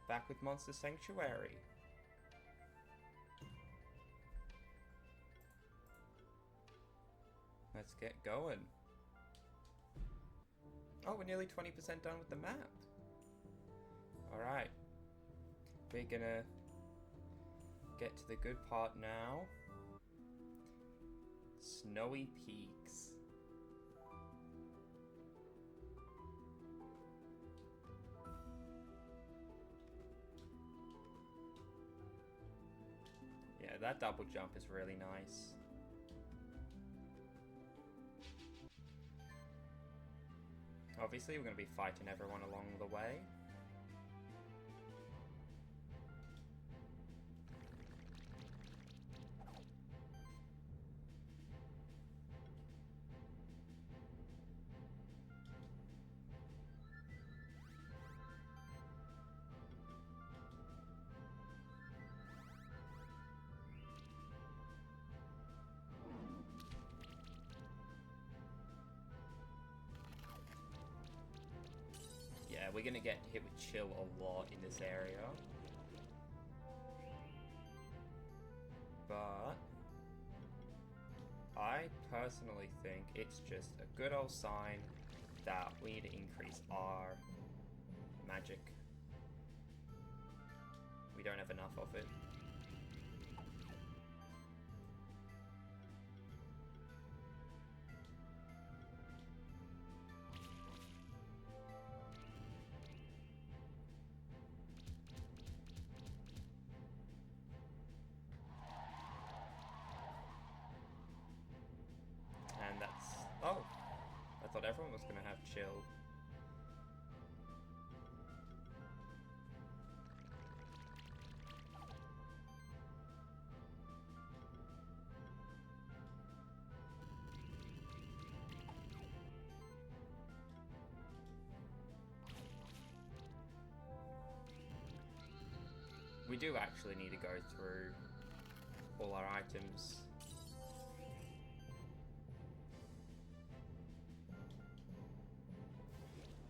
Back with Monster Sanctuary. Let's get going. Oh, we're nearly 20% done with the map. Alright. We're gonna get to the good part now. Snowy Peaks. Yeah, that double jump is really nice. Obviously, we're going to be fighting everyone along the way. Yeah, we're gonna get hit with chill a lot in this area. But I personally think it's just a good old sign that we need to increase our magic. We don't have enough of it. And that's... Oh! I thought everyone was going to have chill. We do actually need to go through all our items.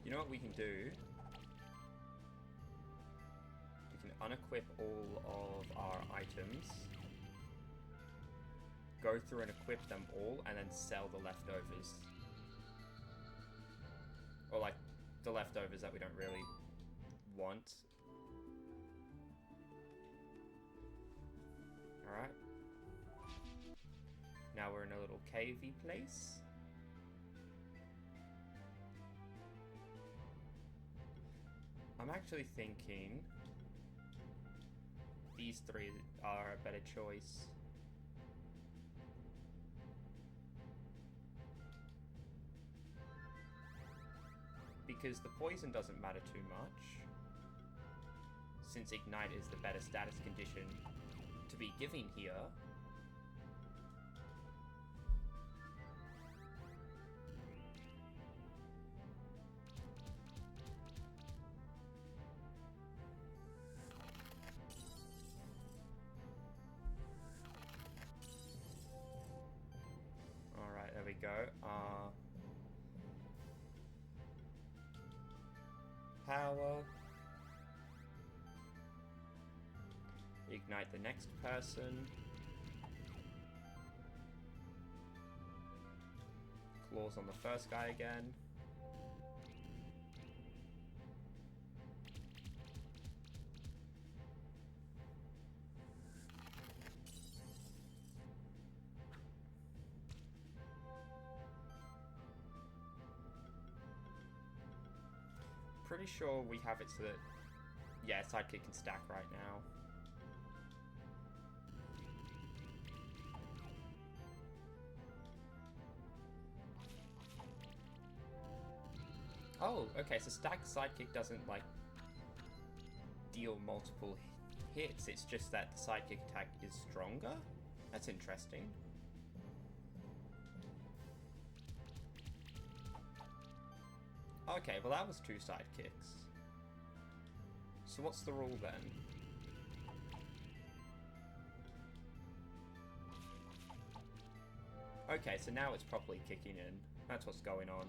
You know what we can do? We can unequip all of our items, go through and equip them all, and then sell the leftovers. Or like, the leftovers that we don't really want. Alright. Now we're in a little cavey place. I'm actually thinking these three are a better choice. Because the poison doesn't matter too much, since Ignite is the better status condition to be giving here. Alright, there we go. Power. Ignite the next person. Claws on the first guy again. Pretty sure we have it so that, yeah, Sidekick can stack right now. Oh, okay, so stack Sidekick doesn't, like, deal multiple hits, it's just that the Sidekick attack is stronger? That's interesting. Okay, well that was 2 sidekicks. So what's the rule then? Okay, so now it's properly kicking in. That's what's going on.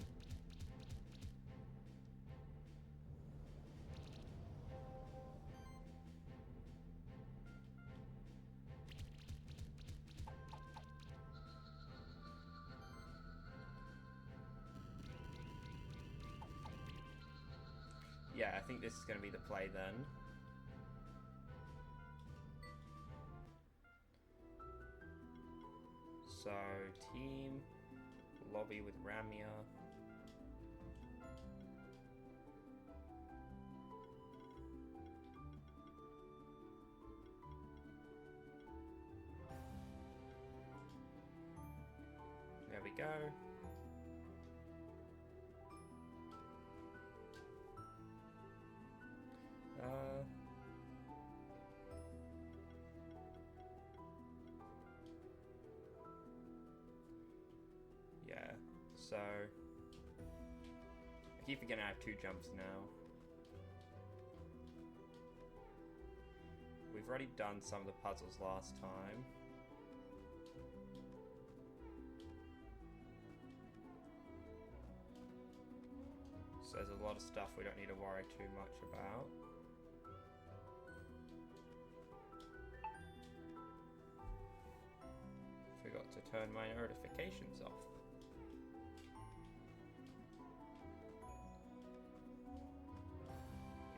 Yeah, I think this is going to be the play then. So, team, lobby with Ramia. There we go. Yeah, so I keep forgetting I have 2 jumps now. We've already done some of the puzzles last time. So there's a lot of stuff we don't need to worry too much about. Forgot to turn my notifications off.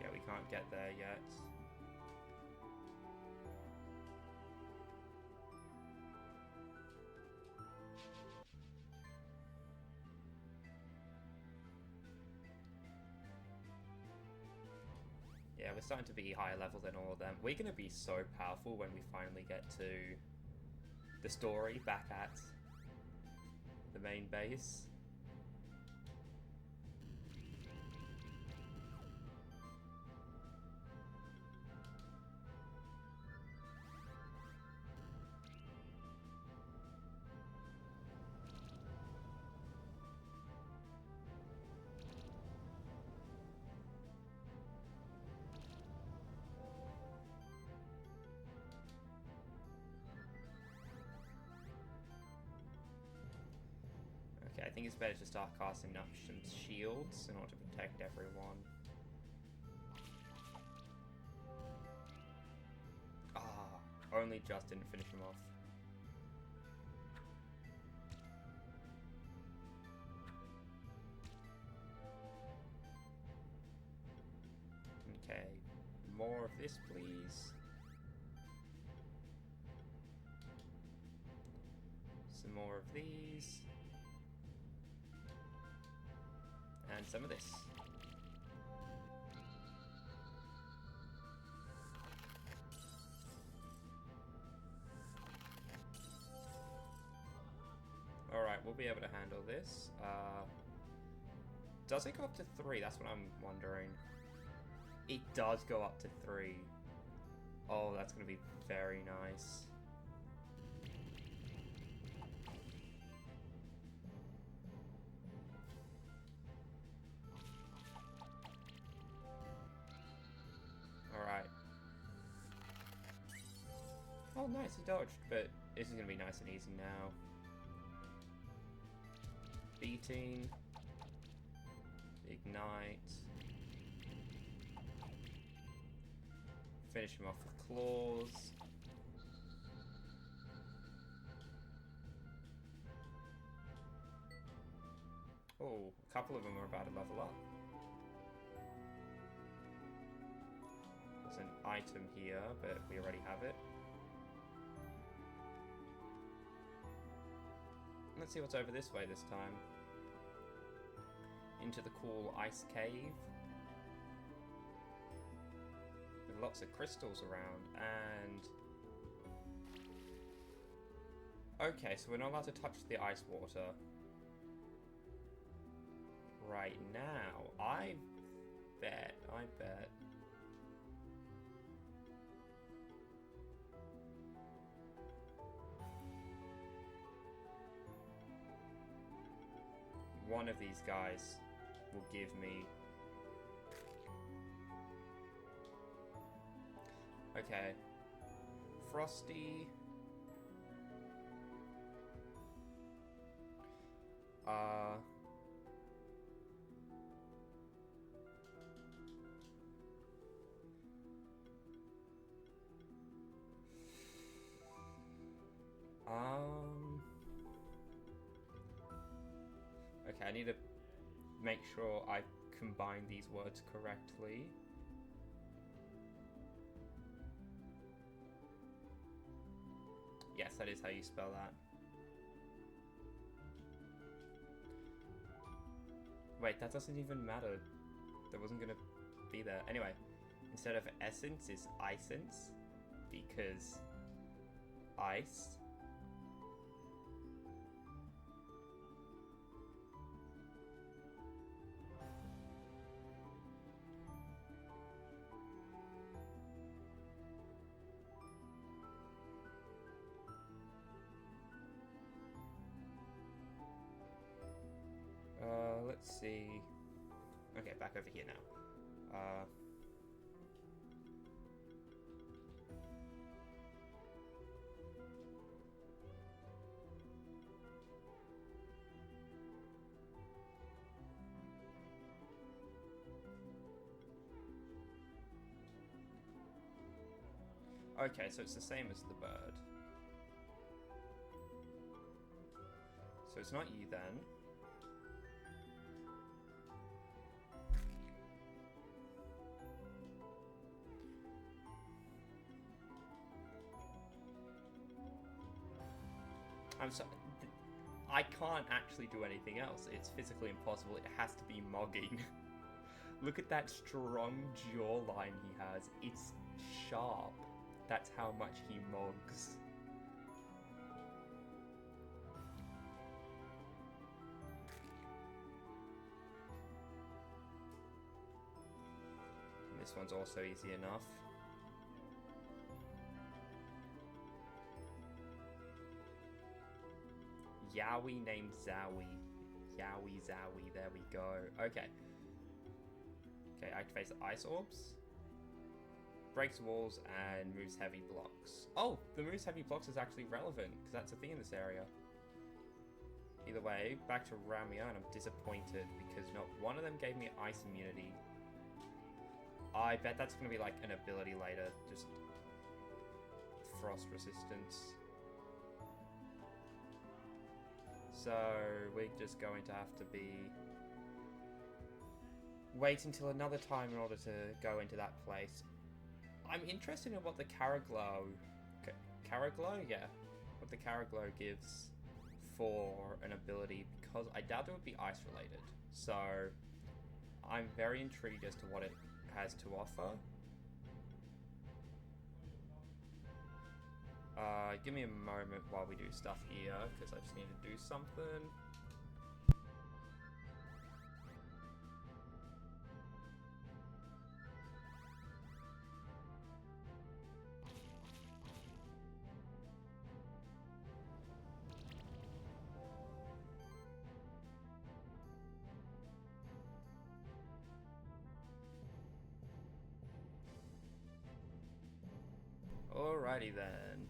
Yeah, we can't get there yet. Yeah, we're starting to be higher level than all of them. We're going to be so powerful when we finally get to the story back at the main base. Okay, I think it's better to start casting up some shields in order to protect everyone. Ah, only just didn't finish him off. Okay, more of this, please. Some more of these. And some of this. Alright, we'll be able to handle this. Does it go up to 3? That's what I'm wondering. It does go up to 3. Oh, that's going to be very nice. Alright. Oh, nice, he dodged, but this is going to be nice and easy now. Beating. Ignite. Finish him off with claws. Oh, a couple of them are about to level up. There's an item here, but we already have it. Let's see what's over this way this time. Into the cool ice cave. With lots of crystals around, and... Okay, so we're not allowed to touch the ice water. Right now, I bet. One of these guys will give me... Okay. Frosty. Okay, I need to make sure I combine these words correctly. Yes, that is how you spell that. Wait, that doesn't even matter. That wasn't gonna be there. Anyway, instead of essence is isense, because ice. Let's see. Okay, back over here now. Okay, so it's the same as the bird. So it's not you then. I'm sorry. I can't actually do anything else. It's physically impossible. It has to be mogging. Look at that strong jawline he has. It's sharp. That's how much he mogs. And this one's also easy enough. Yowie named Zowie. Yowie Zowie, there we go. Okay. Okay, activates the ice orbs. Breaks walls and moves heavy blocks. Oh, the moves heavy blocks is actually relevant, because that's a thing in this area. Either way, back to Ramia, and I'm disappointed, because not one of them gave me ice immunity. I bet that's going to be like an ability later, just frost resistance. So we're just going to have to wait until another time in order to go into that place. I'm interested in what the Caraglow, yeah, what the Caraglow gives for an ability, because I doubt it would be ice related. So I'm very intrigued as to what it has to offer. Give me a moment while we do stuff here, because I just need to do something. Alrighty then.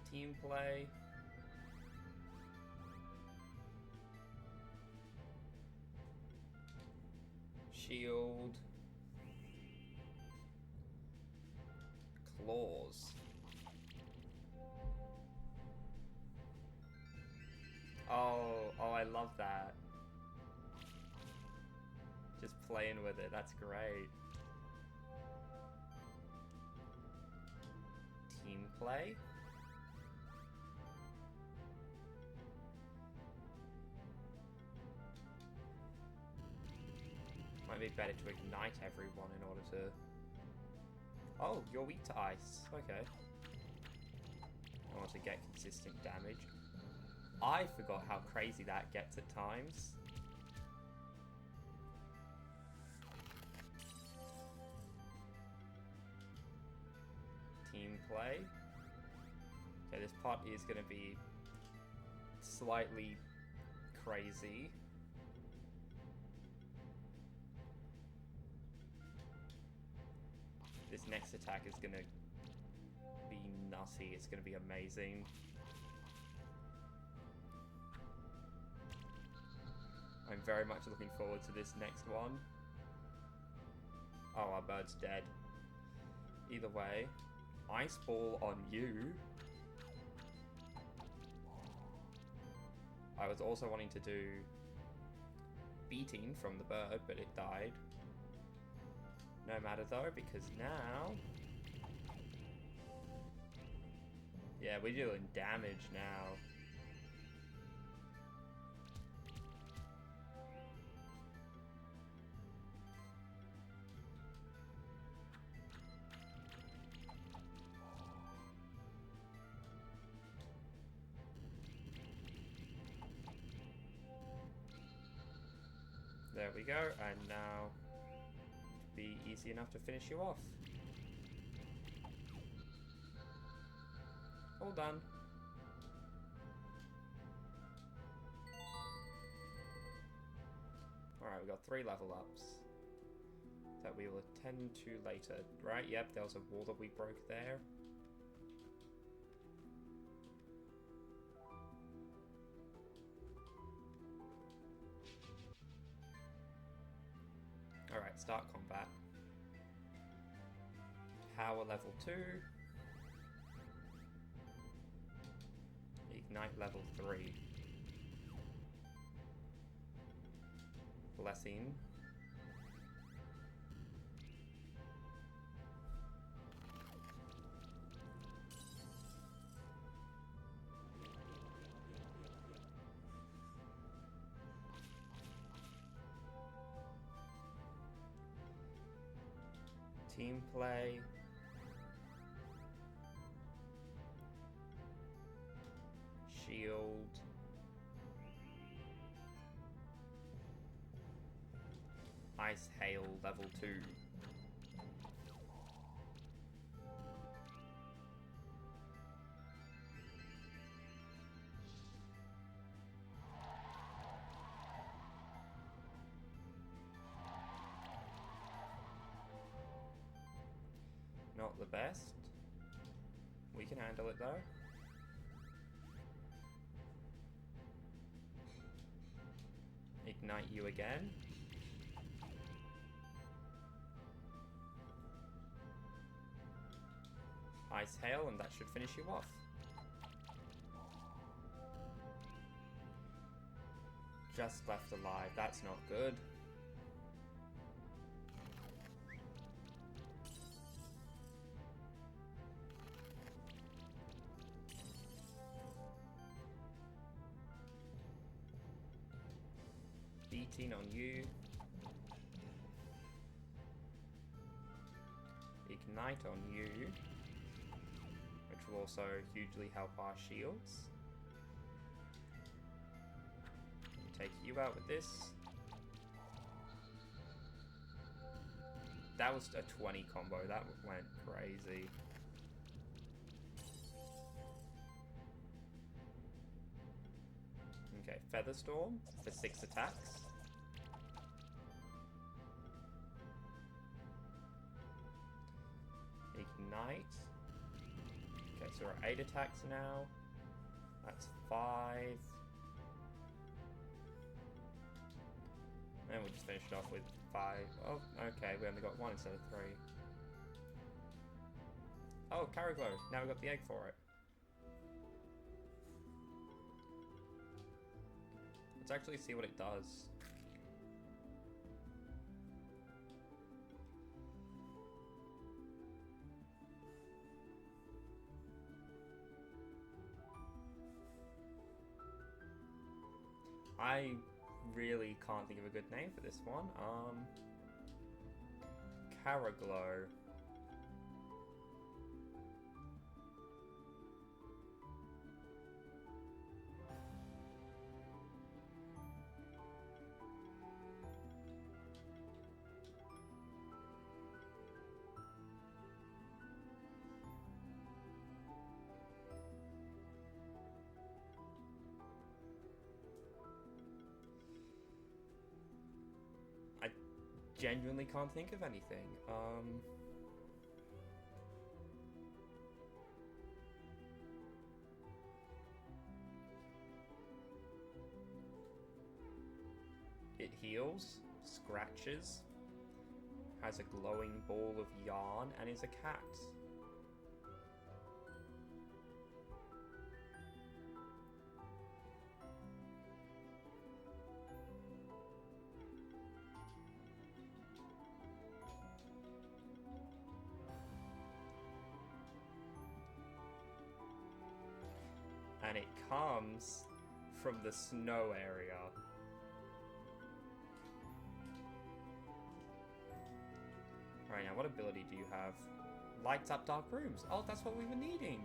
Team play. Shield. Claws. Oh, I love that. Just playing with it, that's great. Team play. Might be better to ignite everyone in order to... Oh, you're weak to ice. Okay. I want to get consistent damage. I forgot how crazy that gets at times. Team play. Okay, this part is going to be slightly crazy. This next attack is going to be nutty. It's going to be amazing. I'm very much looking forward to this next one. Oh, our bird's dead. Either way, Ice Ball on you. I was also wanting to do beating from the bird, but it died. No matter though, because now... Yeah, we're doing damage now. There we go, and now be easy enough to finish you off. All done. Alright, we got 3 level ups that we will attend to later. Right, yep, there was a wall that we broke there. Alright, start combat. Power level 2. Ignite level 3. Blessing. Team play. Shield. Ice Hail level 2. Not the best. We can handle it though. Ignite you again. Ice Hail, and that should finish you off. Just left alive, that's not good. Beating on you. Ignite on you. Which will also hugely help our shields. Take you out with this. That was a 20 combo, that went crazy. Okay, Featherstorm for 6 attacks. Ignite. Okay, so we're at 8 attacks now. That's 5. And we'll just finish it off with 5. Oh, okay, we only got 1 instead of 3. Oh, Caraglow. Now we've got the egg for it. Let's actually see what it does. I really can't think of a good name for this one. Caraglow. Genuinely can't think of anything. It heals, scratches, has a glowing ball of yarn, and is a cat. And it comes from the snow area. Alright, now what ability do you have? Lights up dark rooms. Oh, that's what we were needing.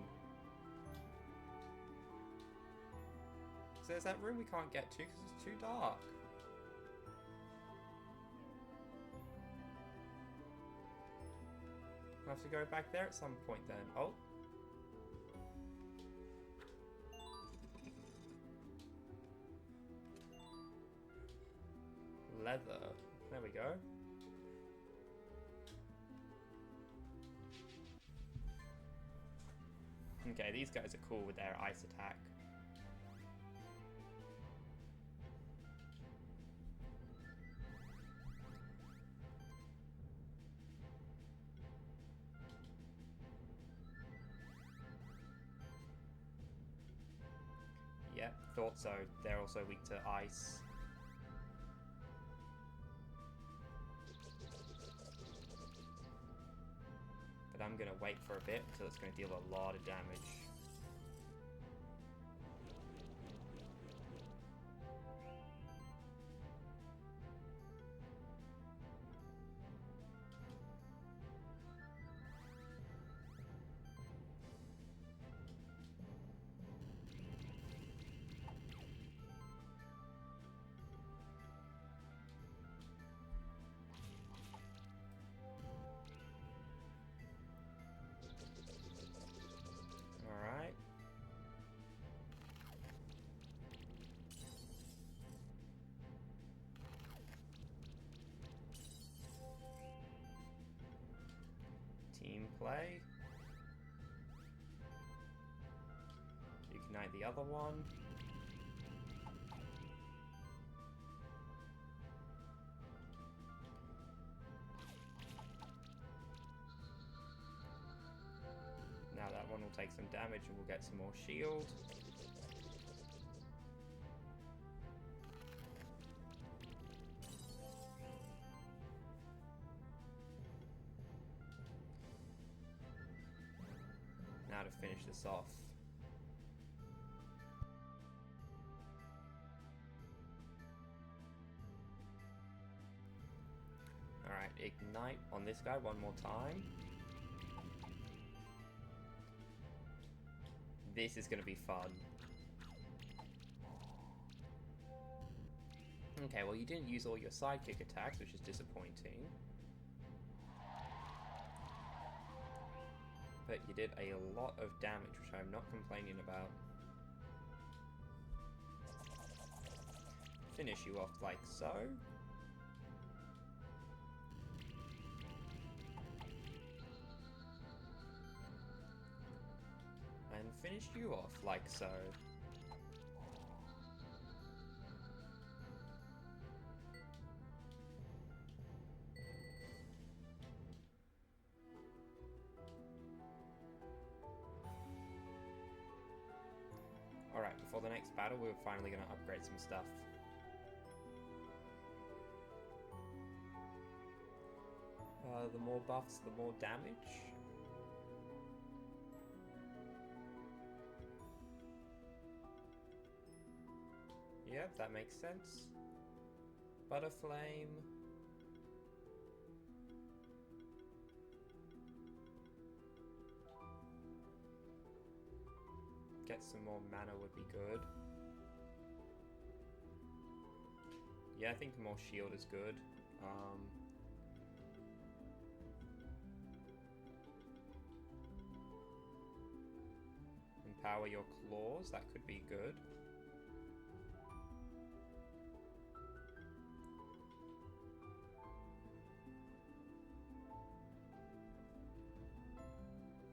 So there's that room we can't get to because it's too dark. We'll have to go back there at some point then. Oh. Leather. There we go. Okay, these guys are cool with their ice attack. Yep, thought so. They're also weak to ice. But I'm gonna wait for a bit until it's gonna deal a lot of damage. Alright. Team play. Ignite the other one. Now that one will take some damage and we'll get some more shield. Now to finish this off. Alright, ignite on this guy one more time. This is going to be fun. Okay, well you didn't use all your sidekick attacks, which is disappointing. But you did a lot of damage, which I'm not complaining about. Finish you off like so. And finish you off like so. Alright, before the next battle, we're finally going to upgrade some stuff. The more buffs, the more damage. Yep, that makes sense. Butterflame. Get some more mana would be good. Yeah, I think more shield is good. Empower your claws, that could be good.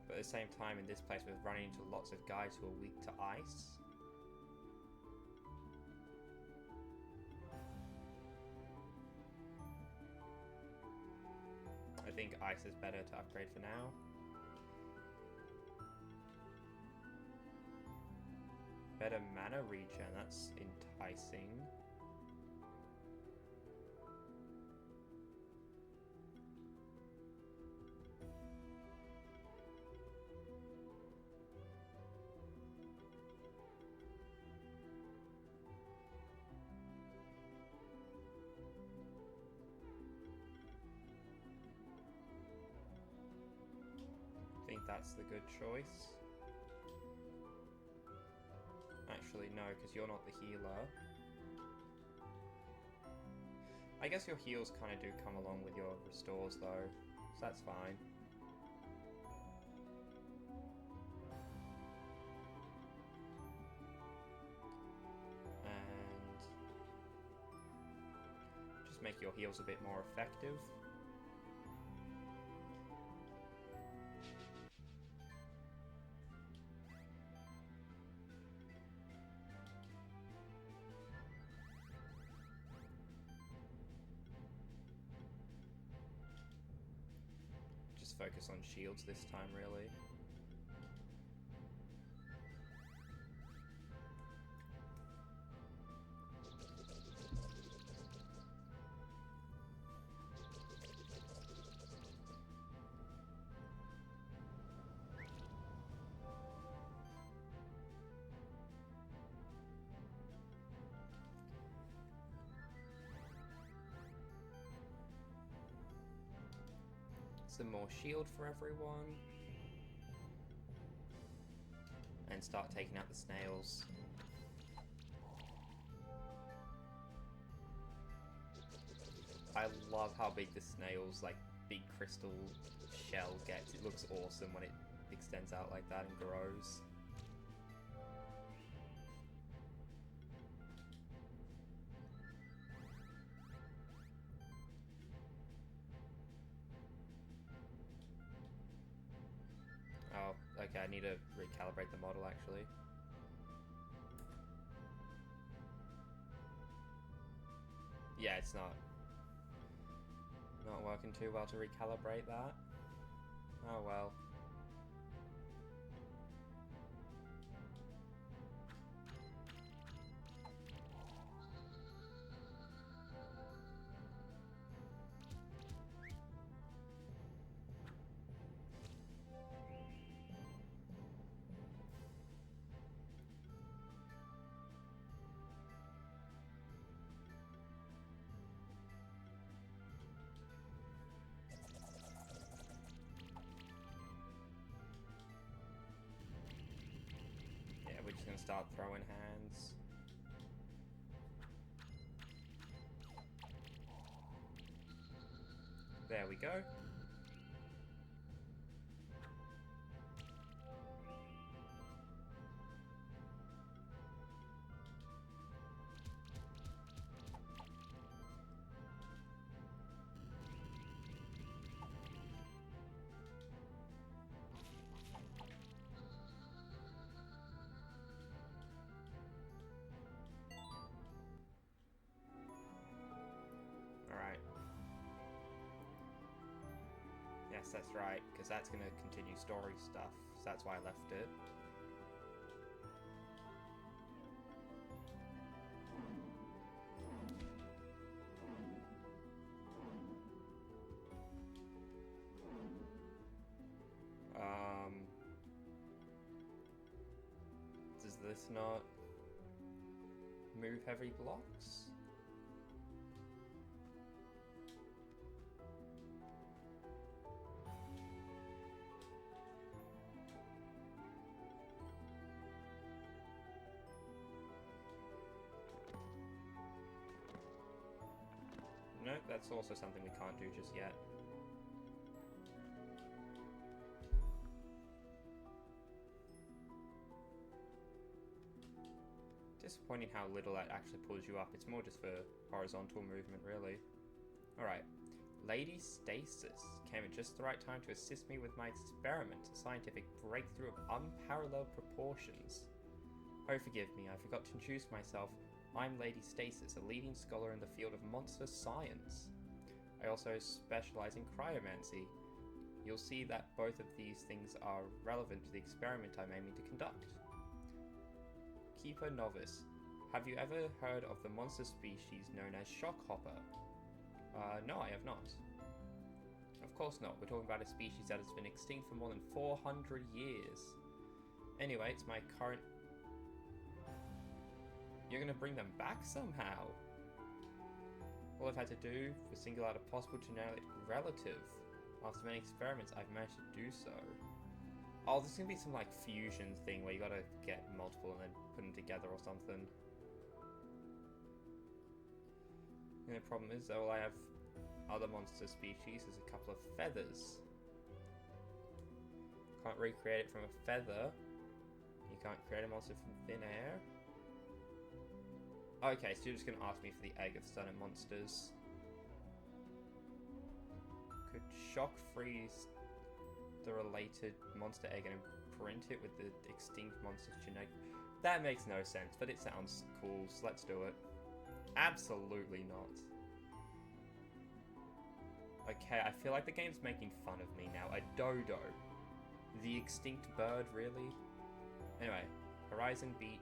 But at the same time, in this place, we're running into lots of guys who are weak to ice. I think ice is better to upgrade for now. Better mana regen, that's enticing. that's the good choice. Actually, no, because you're not the healer. I guess your heals kind of do come along with your restores, though, so that's fine. And just make your heals a bit more effective. Focus on shields this time, really. Some more shield for everyone. And start taking out the snails. I love how big the snail's like big crystal shell gets. It looks awesome when it extends out like that and grows. Okay, I need to recalibrate the model actually. Yeah, it's not working too well to recalibrate that. Oh well. We're just gonna start throwing hands. There we go. Yes, that's right, because that's going to continue story stuff, so that's why I left it. Does this not move heavy blocks? Nope, that's also something we can't do just yet. Disappointing how little that actually pulls you up. It's more just for horizontal movement, really. Alright. Lady Stasis came at just the right time to assist me with my experiment, a scientific breakthrough of unparalleled proportions. Oh, forgive me, I forgot to introduce myself. I'm Lady Stasis, a leading scholar in the field of monster science. I also specialize in cryomancy. You'll see that both of these things are relevant to the experiment I'm aiming to conduct. Keeper Novice. Have you ever heard of the monster species known as Shockhopper? No, I have not. Of course not. We're talking about a species that has been extinct for more than 400 years. Anyway, it's my current... You're gonna bring them back somehow? All I've had to do was single out a possible genetic relative. After many experiments, I've managed to do so. Oh, there's gonna be some like fusion thing where you gotta get multiple and then put them together or something. The only problem is, all I have other monster species is a couple of feathers. Can't recreate it from a feather. You can't create a monster from thin air. Okay, so you're just gonna ask me for the egg of Stunning Monsters. Could shock freeze the related monster egg and imprint it with the extinct monster's genetic. That makes no sense, but it sounds cool, so let's do it. Absolutely not. Okay, I feel like the game's making fun of me now. A dodo. The extinct bird, really? Anyway, Horizon Beach,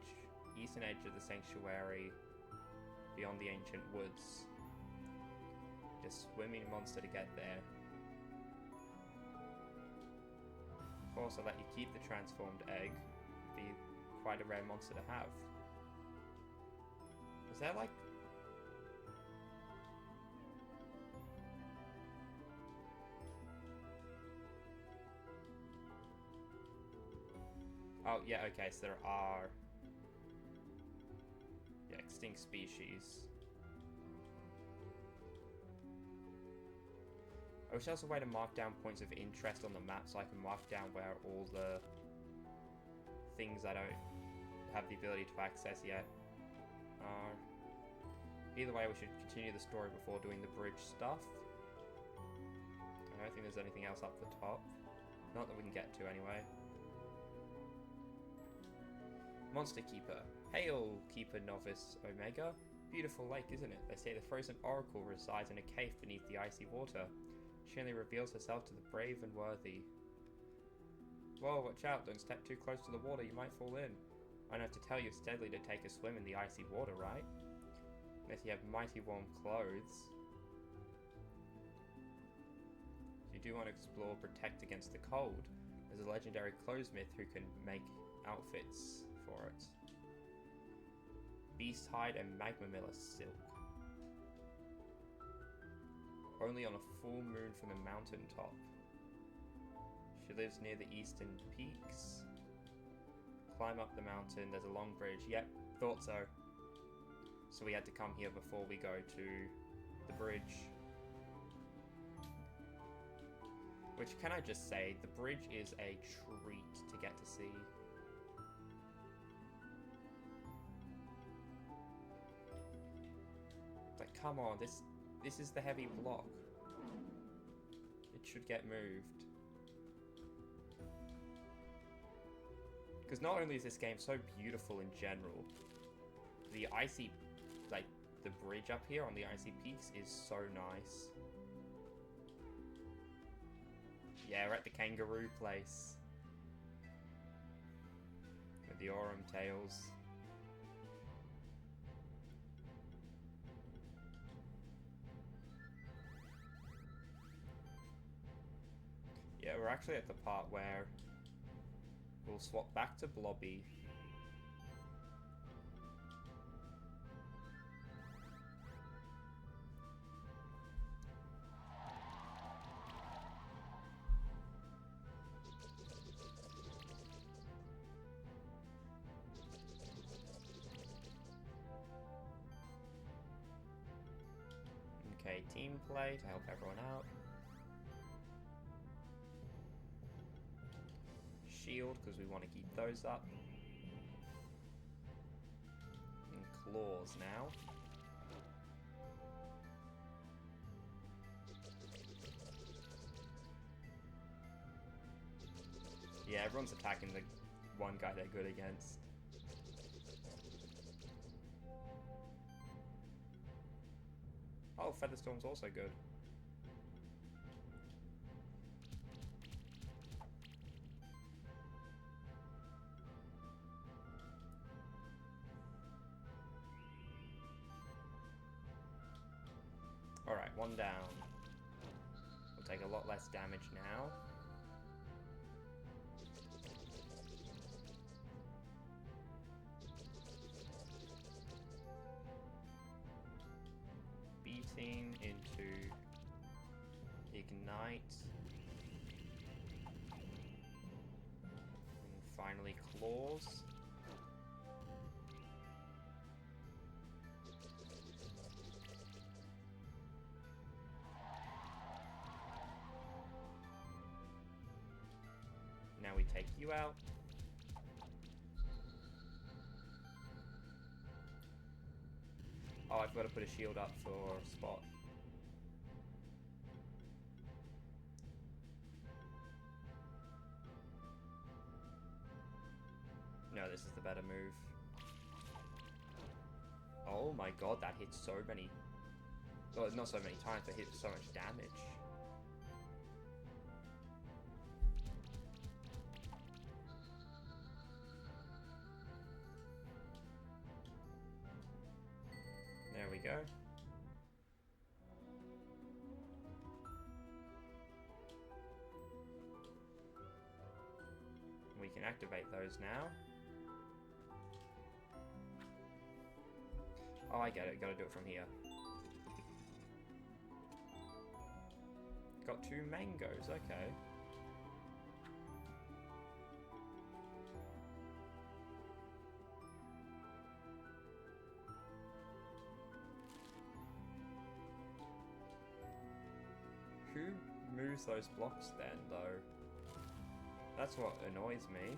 eastern edge of the sanctuary, beyond the ancient woods. Just swimming monster to get there. Of course, I'll let you keep the transformed egg. Be quite a rare monster to have. Is that like... Oh, yeah, okay, so there are... Yeah, extinct species. I wish there was a way to mark down points of interest on the map so I can mark down where all the things I don't have the ability to access yet are. Either way, we should continue the story before doing the bridge stuff. I don't think there's anything else up the top. Not that we can get to anyway. Monster Keeper. Hail, Keeper Novice Omega. Beautiful lake, isn't it? They say the frozen oracle resides in a cave beneath the icy water. She only reveals herself to the brave and worthy. Whoa, watch out, don't step too close to the water, you might fall in. I don't have to tell you it's deadly to take a swim in the icy water, right? Unless you have mighty warm clothes. If you do want to explore, protect against the cold, there's a legendary clothesmith who can make outfits for it. Beast hide and magma miller silk. Only on a full moon from the mountain top. She lives near the eastern peaks. Climb up the mountain, there's a long bridge. Yep, thought so. So we had to come here before we go to the bridge. Which, can I just say, the bridge is a treat to get to see. Like, come on, this is the heavy block. It should get moved. Because not only is this game so beautiful in general, the icy, like, the bridge up here on the icy peaks is so nice. Yeah, we're at the kangaroo place. With the Aurum tails. Yeah, we're actually at the part where we'll swap back to Blobby. Okay, team play to help everyone out. Shield, because we want to keep those up. And claws now. Yeah, everyone's attacking the one guy they're good against. Oh, Featherstorm's also good. Alright, one down. We'll take a lot less damage now. Beating into Ignite. Finally, claws. Now we take you out. Oh, I've got to put a shield up for Spot. No, this is the better move. Oh my god, that hits so many... Well, not so many times, but hits so much damage. There we go. We can activate those now. Oh, I get it. Gotta do it from here. Got 2 mangoes. Okay. Who moves those blocks then, though? That's what annoys me.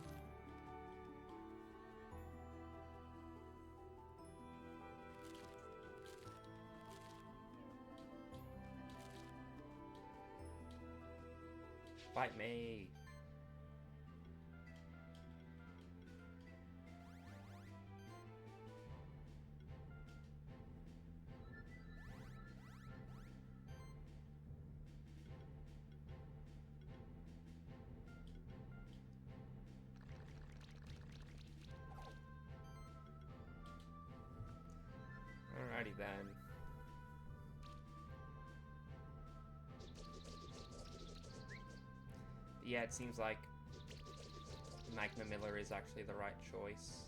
Fight me! Alrighty then. Yeah, it seems like Magma Miller is actually the right choice.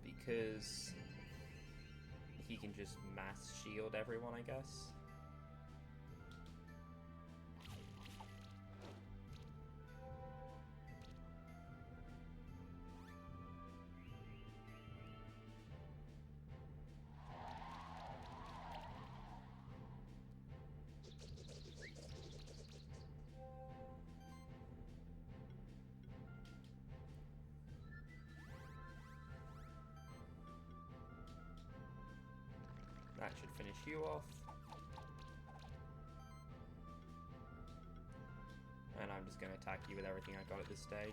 Because he can just mass shield everyone, I guess. That should finish you off. And I'm just going to attack you with everything I got at this stage.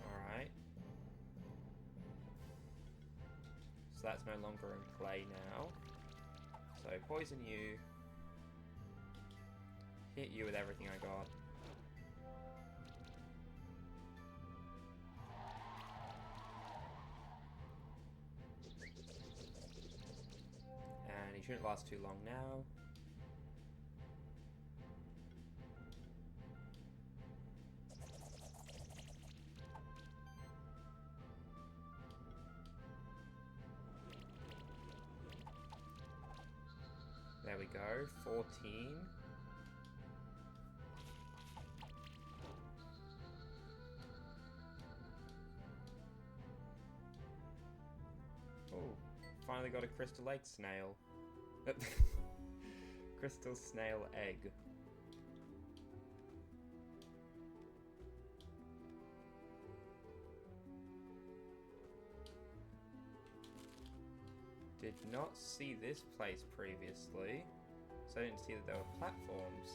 Alright. So that's no longer in play now. So poison you, hit you with everything I got. And he shouldn't last too long now. There we go, 14. Oh, finally got a Crystal Lake snail. Crystal snail egg. Did not see this place previously, so I didn't see that there were platforms.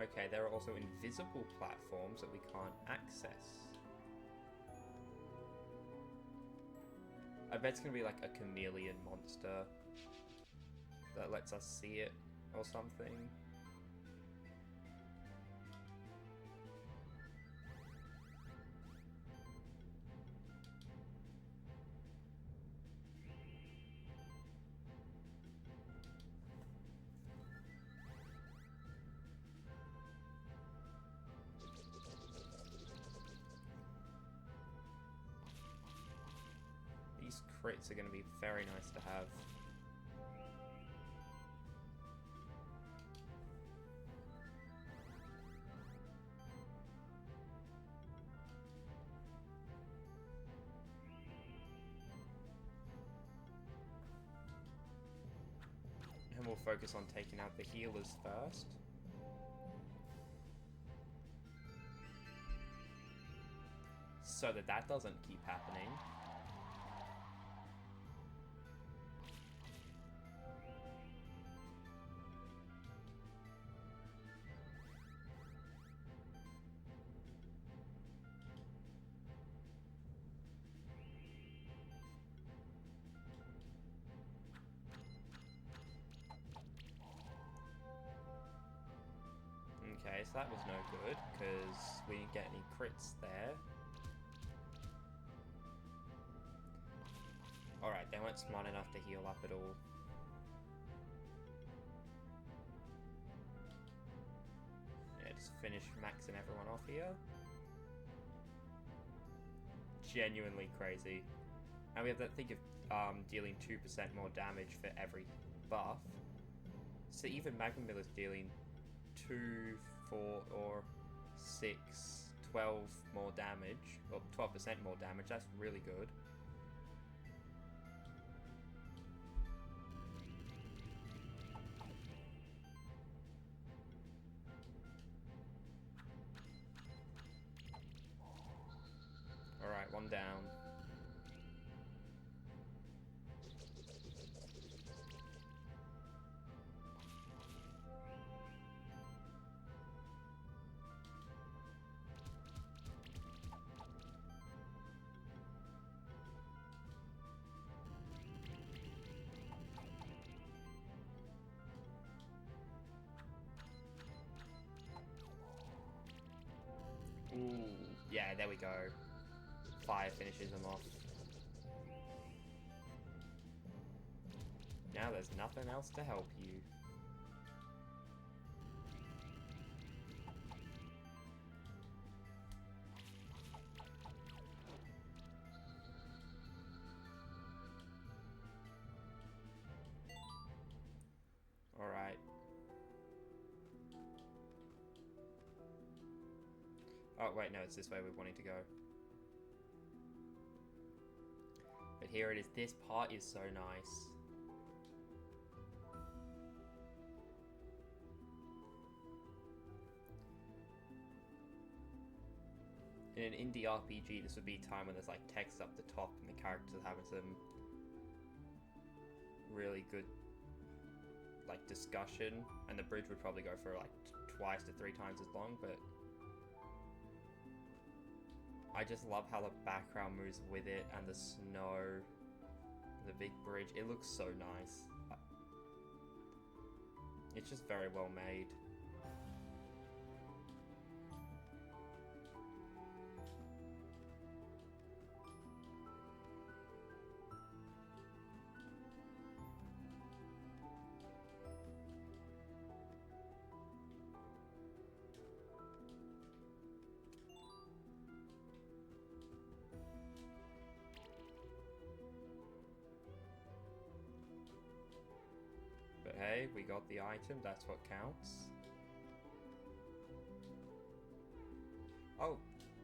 Okay, there are also invisible platforms that we can't access. I bet it's gonna be like a chameleon monster that lets us see it or something. These crits are going to be very nice to have. And we'll focus on taking out the healers first. So that doesn't keep happening. Okay, so that was no good, because we didn't get any crits there. Alright, they weren't smart enough to heal up at all. Yeah, just finish maxing everyone off here. Genuinely crazy. And we have that thing of dealing 2% more damage for every buff. So even Magnum Miller's dealing 2, 4, or 6, 12 more damage, or 12% more damage. That's really good. Alright, one down. Ooh, yeah, there we go. Fire finishes them off. Now there's nothing else to help you. Alright. Oh, wait, no, it's this way we're wanting to go. But here it is. This part is so nice. In an indie RPG, this would be a time when there's like text up the top and the characters having some really good like discussion, and the bridge would probably go for like twice to 3 times as long, but I just love how the background moves with it, and the snow, the big bridge. It looks so nice. It's just very well made. But hey, we got the item, that's what counts. Oh,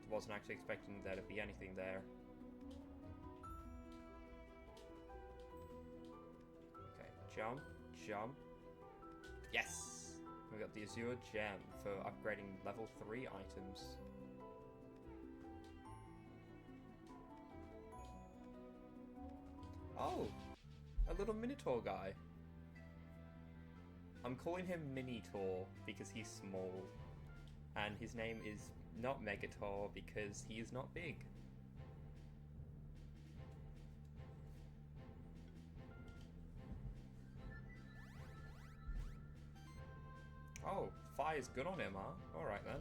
wasn't actually expecting there to be anything there. Okay, jump, jump. Yes! We got the Azure Gem for upgrading level 3 items. Oh! A little Minotaur guy. I'm calling him Minitor because he's small. And his name is not Megator because he is not big. Oh, fire's good on him, huh? Alright then.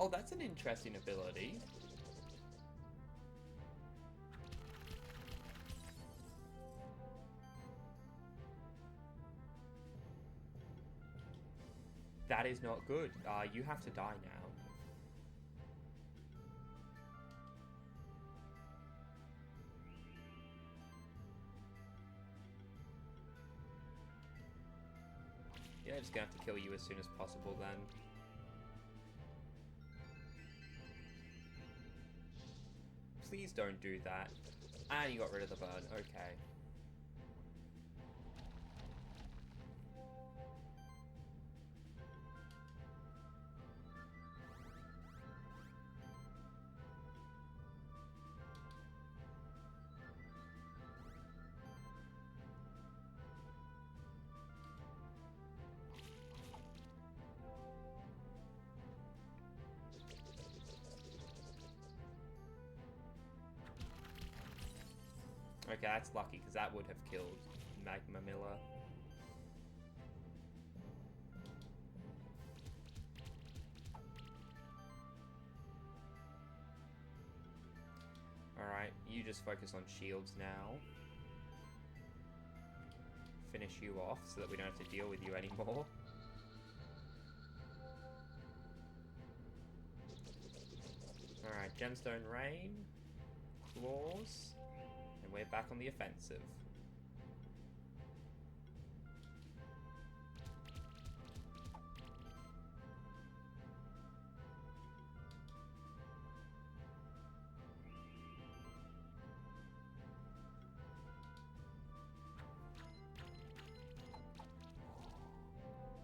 Oh, that's an interesting ability. That is not good. You have to die now. Yeah, just gonna have to kill you as soon as possible then. Please don't do that. And you got rid of the burn. Okay. Okay, that's lucky, because that would have killed Magma Miller. Alright, you just focus on shields now. Finish you off so that we don't have to deal with you anymore. Alright, Gemstone Rain. Claws. And we're back on the offensive.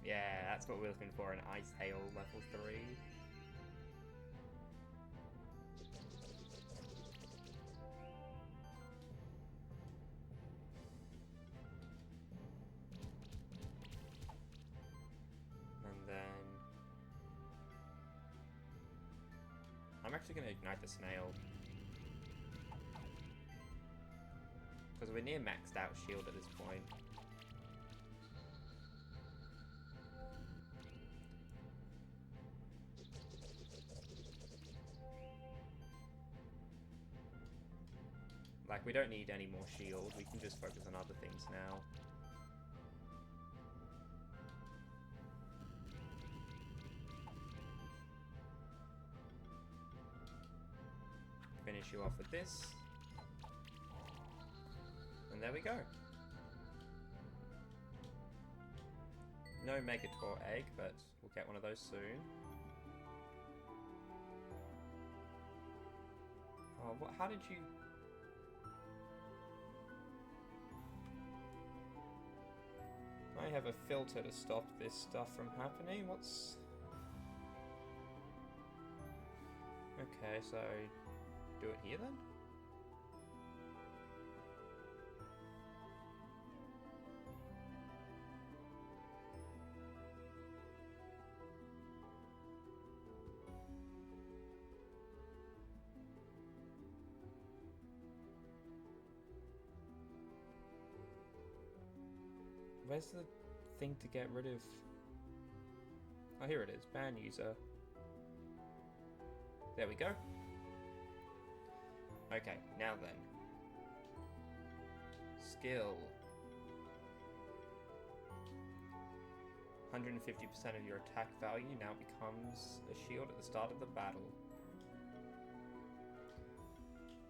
Yeah, that's what we're looking for, an Ice Hail level 3. And then... I'm actually going to ignite the snail. Because we're near maxed out shield at this point. Like, we don't need any more shield, we can just focus on other things now. Finish you off with this. And there we go. No Megator egg, but we'll get one of those soon. Oh, what, how did you... I have a filter to stop this stuff from happening. What's... Okay, so do it here then? Where's the thing to get rid of? Oh, here it is. Ban user. There we go. Okay, now then. Skill. 150% of your attack value now becomes a shield at the start of the battle.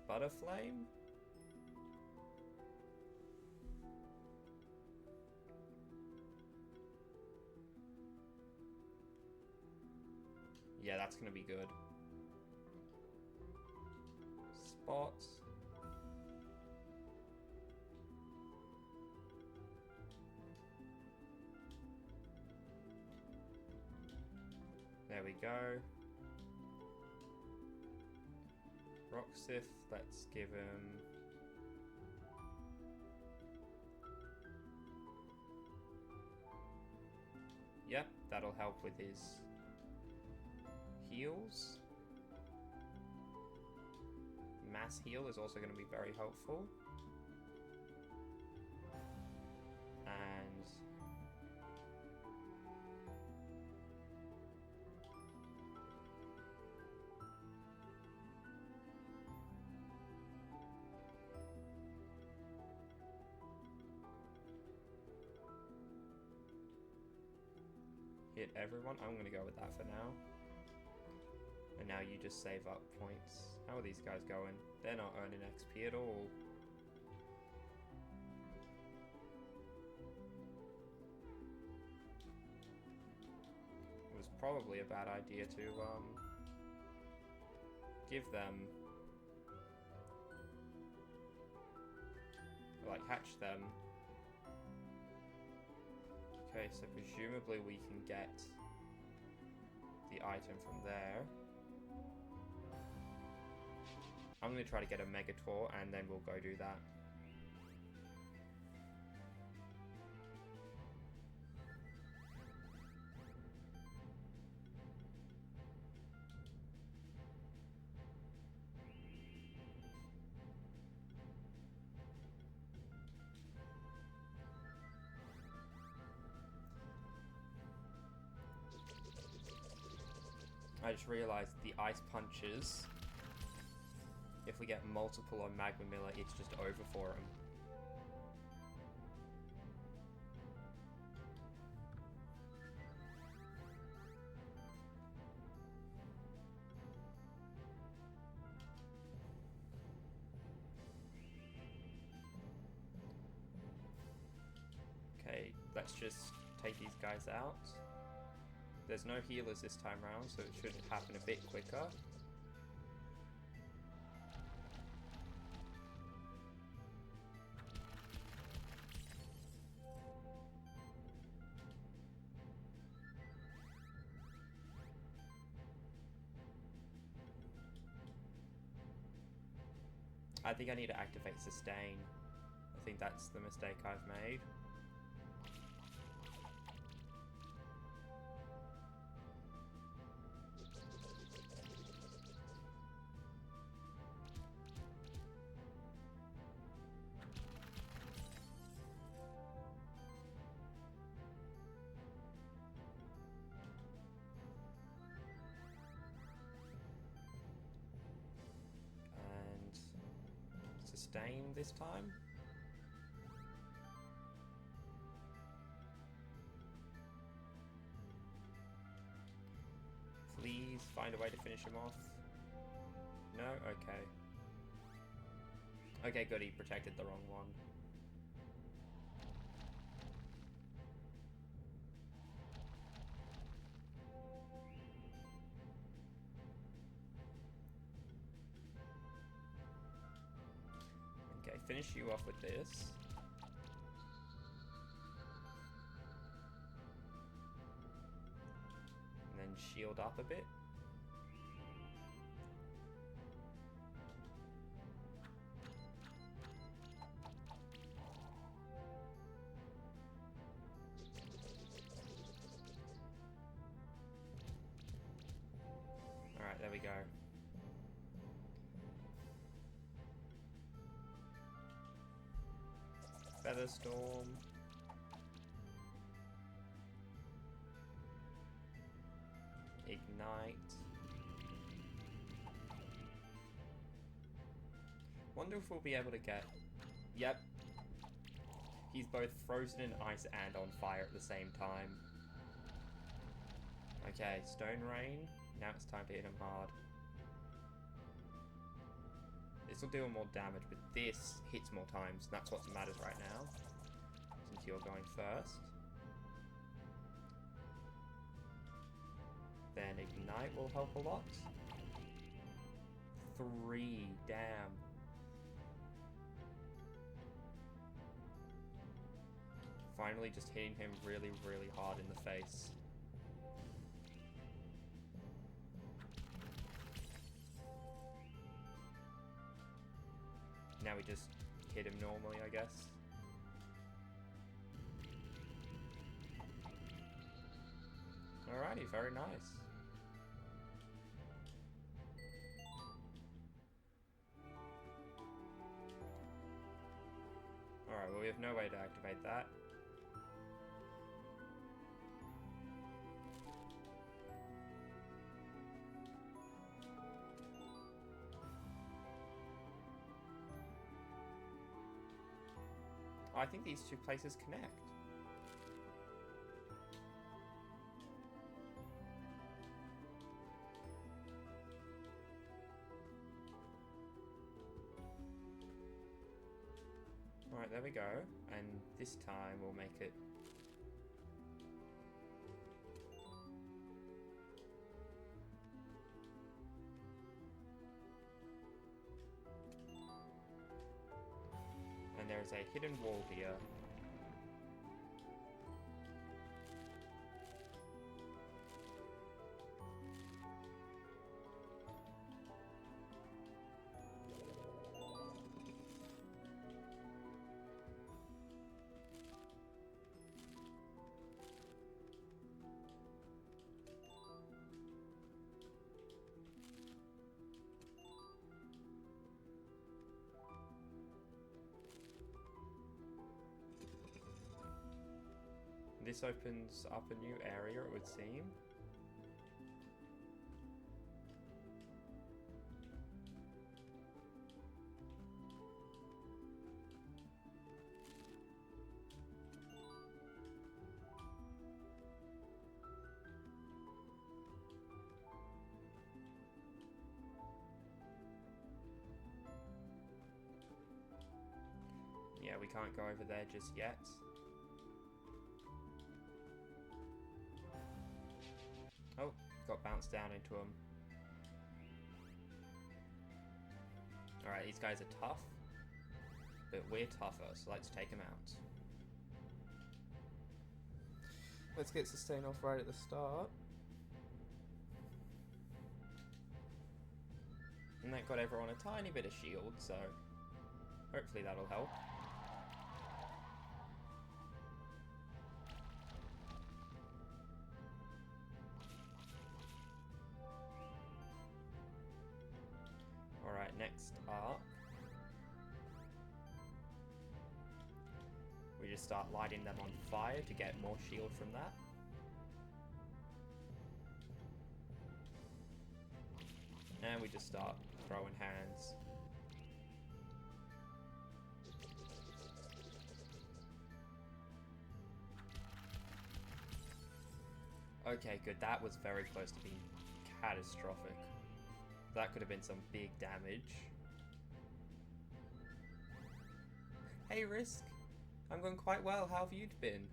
Butterflame? Yeah, that's gonna be good. Spot. There we go. Roxith, let's give him... Yep, that'll help with his heals. Mass heal is also going to be very helpful. And hit everyone. I'm gonna go with that for now. And now you just save up points. How are these guys going? They're not earning XP at all. It was probably a bad idea to give them, like, hatch them. Okay, so presumably we can get the item from there. I'm going to try to get a Megator and then we'll go do that. I just realised the ice punches, if we get multiple on Magma Miller, it's just over for him. Okay, let's just take these guys out. There's no healers this time round, so it should happen a bit quicker. I think I need to activate sustain. I think that's the mistake I've made. Sustain this time. Please find a way to finish him off. No? Okay. Okay, good, he protected the wrong one. Okay, finish you off with this. And then shield up a bit. Alright, there we go. Featherstorm. Ignite. Wonder if we'll be able to get... Yep. He's both frozen in ice and on fire at the same time. Okay, Stone Rain. Now it's time to hit him hard. This will deal more damage, but this hits more times. That's what matters right now, since you're going first. Then Ignite will help a lot. 3, damn. Finally just hitting him really, really hard in the face. Now we just hit him normally, I guess. Alrighty, very nice. Alright, well we have no way to activate that. I think these two places connect. Alright, there we go. And this time we'll make it... And there's a hidden wall here. This opens up a new area, it would seem. Yeah, we can't go over there just yet. Oh, got bounced down into him. Alright, these guys are tough, but we're tougher, so let's take them out. Let's get sustain off right at the start. And that got everyone a tiny bit of shield, so hopefully that'll help. Alright, next up, we just start lighting them on fire to get more shield from that. And we just start throwing hands. Okay, good. That was very close to being catastrophic. That could have been some big damage. Hey, Risk. I'm going quite well. How have you been?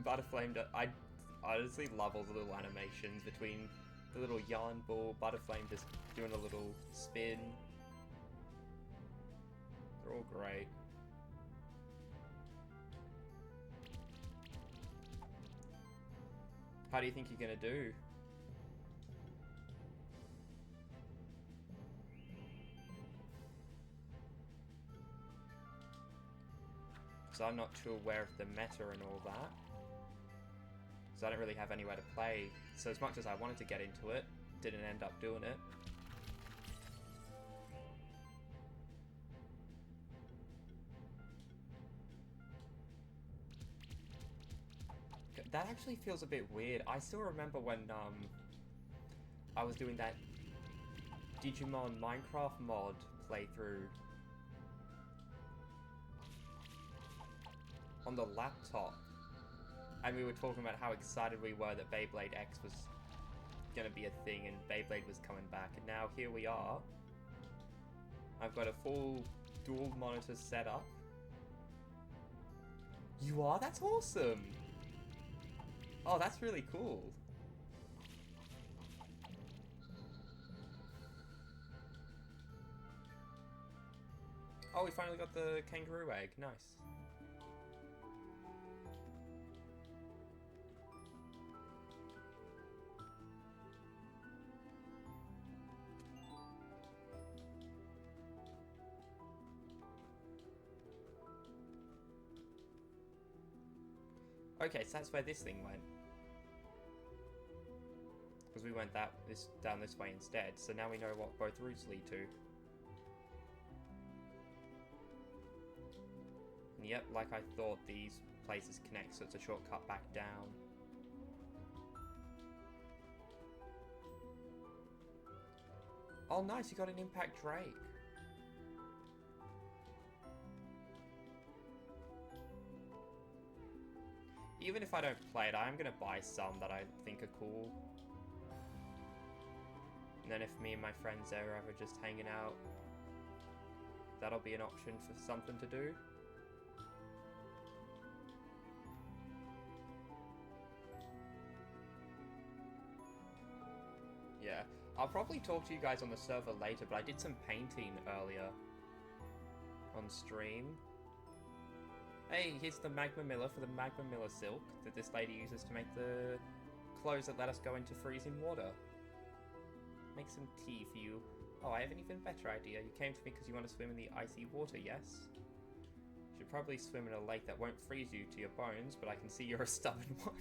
Butterflame, I honestly love all the little animations between the little yarn ball, Butterflame just doing a little spin. They're all great. How do you think you're gonna do? So I'm not too aware of the meta and all that. So I don't really have anywhere to play. So as much as I wanted to get into it, didn't end up doing it. That actually feels a bit weird. I still remember when I was doing that Digimon Minecraft mod playthrough on the laptop, and we were talking about how excited we were that Beyblade X was gonna be a thing and Beyblade was coming back, and now here we are. I've got a full dual monitor setup. You are? That's awesome! Oh, that's really cool. Oh, we finally got the kangaroo egg. Nice. Okay, so that's where this thing went. Because we went down this way instead, so now we know what both routes lead to. And yep, like I thought, these places connect, so it's a shortcut back down. Oh nice, you got an Impact Drake. Even if I don't play it, I'm going to buy some that I think are cool. And then if me and my friends are ever just hanging out, that'll be an option for something to do. Yeah, I'll probably talk to you guys on the server later, but I did some painting earlier on stream. Hey, here's the Magma Miller for the Magma Miller silk that this lady uses to make the clothes that let us go into freezing water. Make some tea for you. Oh, I have an even better idea. You came to me because you want to swim in the icy water, yes? You should probably swim in a lake that won't freeze you to your bones, but I can see you're a stubborn one.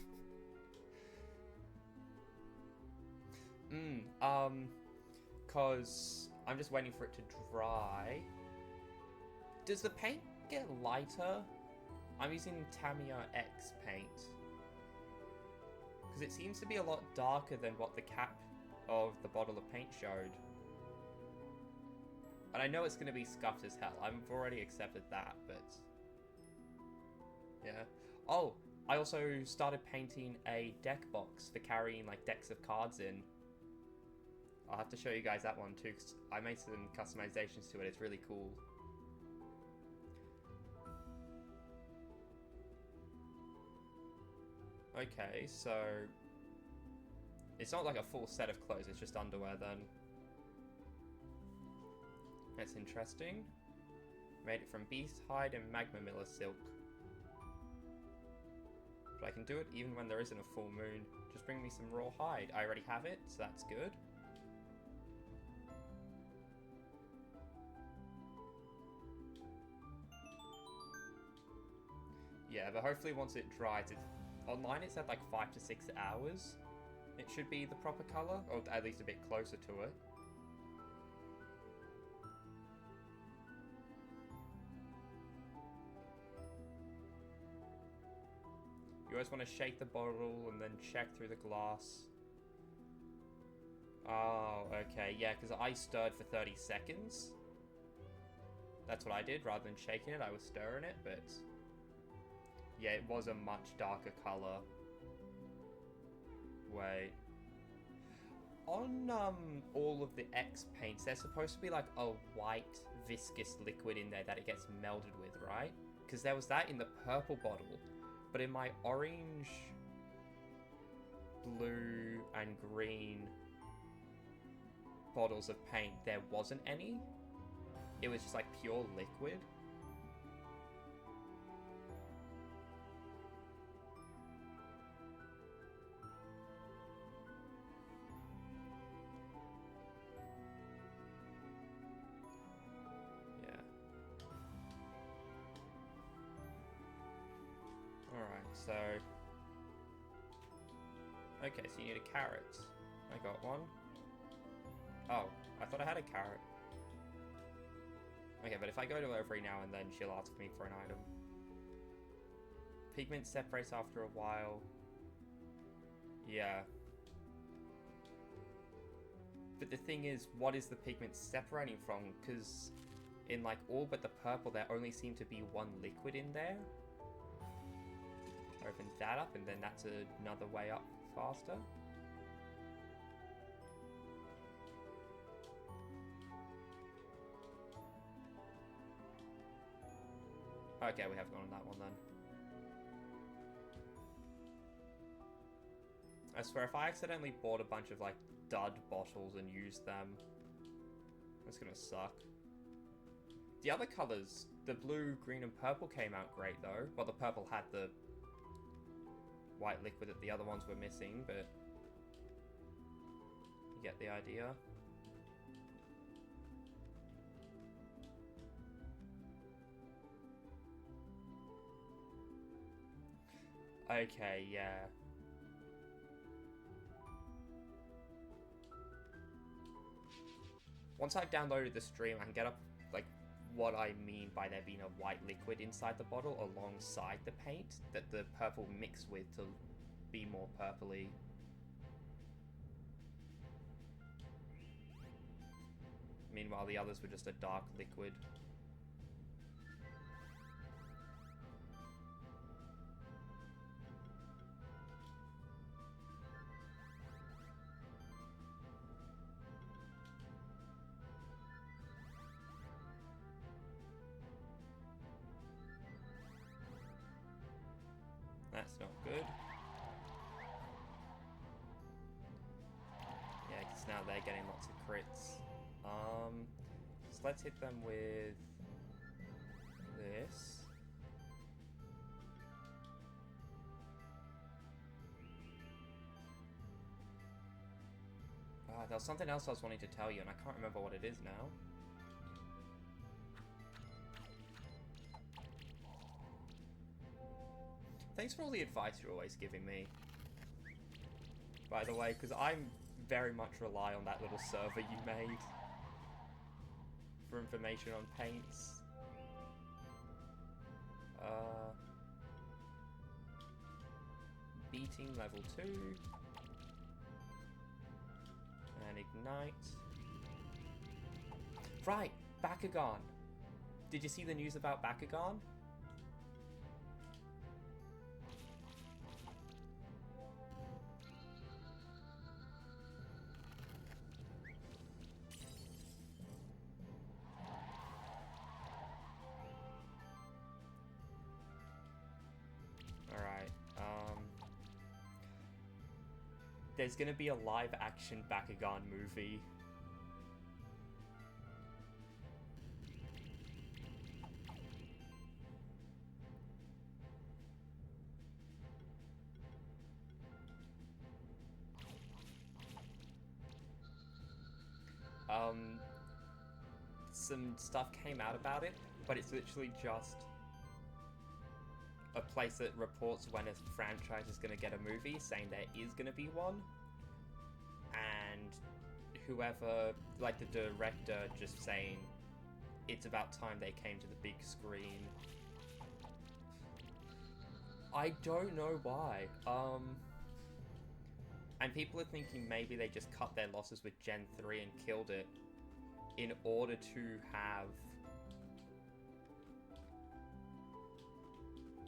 Cause I'm just waiting for it to dry. Does the paint get lighter? I'm using Tamiya X paint. Because it seems to be a lot darker than what the cap of the bottle of paint showed. And I know it's going to be scuffed as hell. I've already accepted that, but... yeah. Oh, I also started painting a deck box for carrying, like, decks of cards in. I'll have to show you guys that one too, because I made some customizations to it. It's really cool. Okay, so... it's not like a full set of clothes, it's just underwear then. That's interesting. Made it from beast hide and Magma Miller silk. But I can do it even when there isn't a full moon. Just bring me some raw hide. I already have it, so that's good. Yeah, but hopefully once it dries, online it said like 5 to 6 hours. It should be the proper colour, or at least a bit closer to it. You always want to shake the bottle and then check through the glass. Oh, okay, yeah, because I stirred for 30 seconds. That's what I did, rather than shaking it, I was stirring it, but... yeah, it was a much darker colour. Wait. On all of the X paints, there's supposed to be like a white viscous liquid in there that it gets melded with, right? Because there was that in the purple bottle. But in my orange, blue, and green bottles of paint, there wasn't any. It was just like pure liquid. So, okay, so you need a carrot. I got one. Oh, I thought I had a carrot. Okay, but if I go to her every now and then, she'll ask me for an item. Pigment separates after a while. Yeah. But the thing is, what is the pigment separating from? Because in like all but the purple, there only seemed to be one liquid in there. Open that up, and then that's another way up faster. Okay, we have gone on that one then. I swear, if I accidentally bought a bunch of like dud bottles and used them, that's gonna suck. The other colours, the blue, green, and purple came out great though. Well, the purple had the white liquid that the other ones were missing, but you get the idea. Okay, yeah. Once I've downloaded the stream, I can get up like what I mean by there being a white liquid inside the bottle alongside the paint that the purple mixed with to be more purpley. Meanwhile, the others were just a dark liquid. That's not good. Yeah, because now they're getting lots of crits. So let's hit them with this. There was something else I was wanting to tell you, and I can't remember what it is now. Thanks for all the advice you're always giving me. By the way, because I very much rely on that little server you made for information on paints. Beating level 2. And ignite. Right, Bakugan. Did you see the news about Bakugan? Alright, there's gonna be a live-action Bakugan movie. Some stuff came out about it, but it's literally just a place that reports when a franchise is going to get a movie, saying there is going to be one, and whoever, like the director, just saying it's about time they came to the big screen. I don't know why. And people are thinking maybe they just cut their losses with Gen 3 and killed it in order to have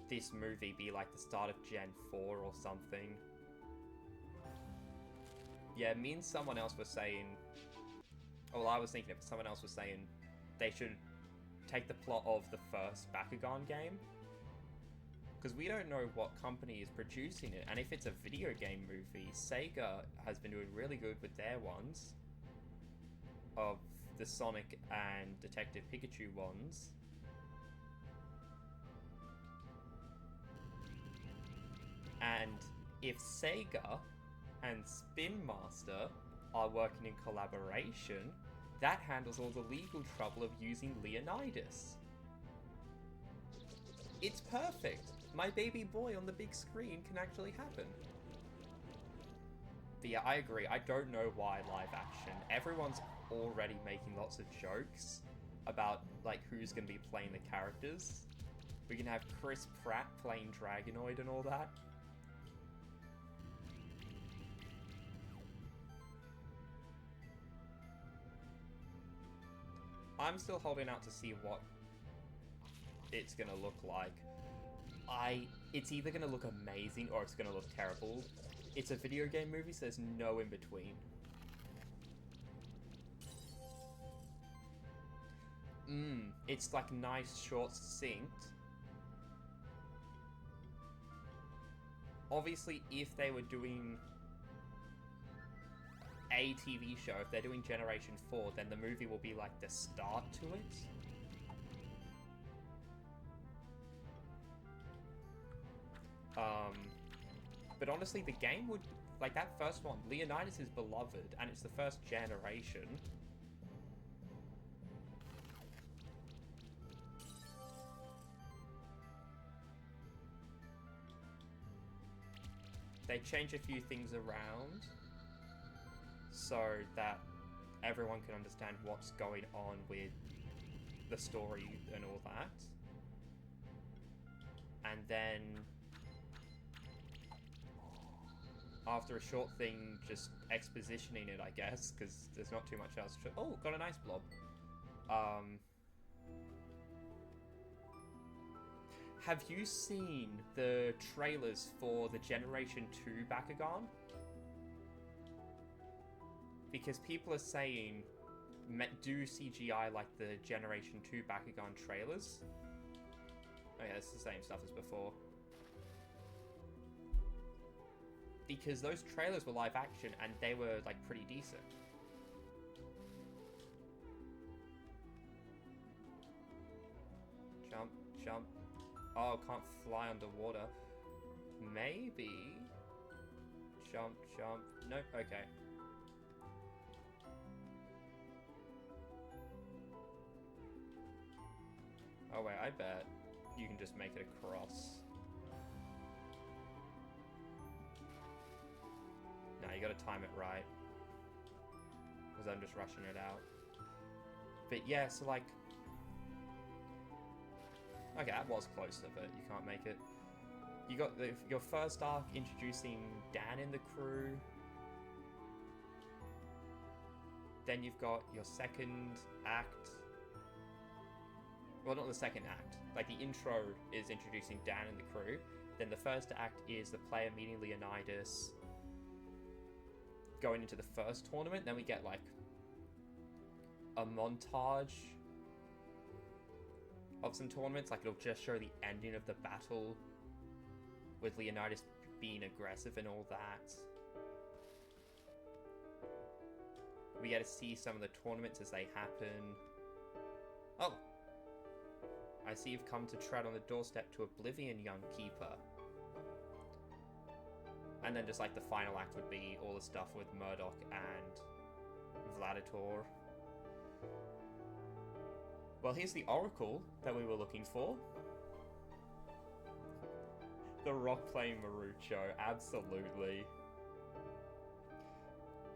this movie be like the start of Gen 4 or something. Yeah, me and someone else were saying... Well, I was thinking it, but someone else was saying they should take the plot of the first Bakugan game. Because we don't know what company is producing it, and if it's a video game movie, Sega has been doing really good with their ones. Of the Sonic and Detective Pikachu ones. And if Sega and Spin Master are working in collaboration, that handles all the legal trouble of using Leonidas. It's perfect! My baby boy on the big screen can actually happen. But yeah, I agree. I don't know why live action. Everyone's already making lots of jokes about like who's going to be playing the characters. We can have Chris Pratt playing Dragonoid and all that. I'm still holding out to see what it's going to look like. It's either going to look amazing or it's going to look terrible. It's a video game movie, so there's no in between. It's like nice, short, succinct. Obviously, if they were doing a TV show, if they're doing Generation 4, then the movie will be like the start to it. But honestly, the game would... Like, that first one, Leonidas is beloved, and it's the first generation. They change a few things around so that everyone can understand what's going on with the story and all that. And then after a short thing, just expositioning it, I guess, because there's not too much else to... Oh, got a nice blob. Have you seen the trailers for the Generation 2 Bakugan? Because people are saying, do CGI like the Generation 2 Bakugan trailers. Oh yeah, it's the same stuff as before. because those trailers were live action and they were like pretty decent. Jump, jump. Oh, can't fly underwater. Maybe. Jump, jump. Nope, okay. Oh wait, I bet you can just make it across. No, you gotta time it right. Because I'm just rushing it out. But yeah, so like... Okay, that was closer, but you can't make it. You got your first arc introducing Dan in the crew. Then you've got your second act. Well, not the second act. Like, the intro is introducing Dan and the crew. Then the first act is the player meeting Leonidas, going into the first tournament. Then we get, like, a montage of some tournaments. Like, it'll just show the ending of the battle with Leonidas being aggressive and all that. We get to see some of the tournaments as they happen. Oh! I see you've come to tread on the doorstep to Oblivion, young keeper. And then just like the final act would be all the stuff with Murdoch and Vladitor. Well, here's the Oracle that we were looking for. The Rock playing Marucho, absolutely.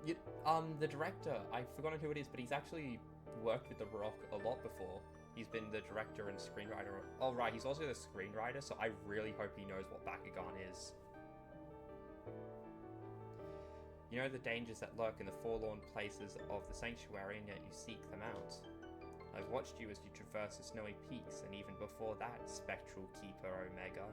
The director, I've forgotten who it is, but he's actually worked with The Rock a lot before. He's been the director and screenwriter. Oh, right, he's also the screenwriter, so I really hope he knows what Bakugan is. You know the dangers that lurk in the forlorn places of the sanctuary, and yet you seek them out. I've watched you as you traverse the snowy peaks, and even before that, Spectral Keeper Omega.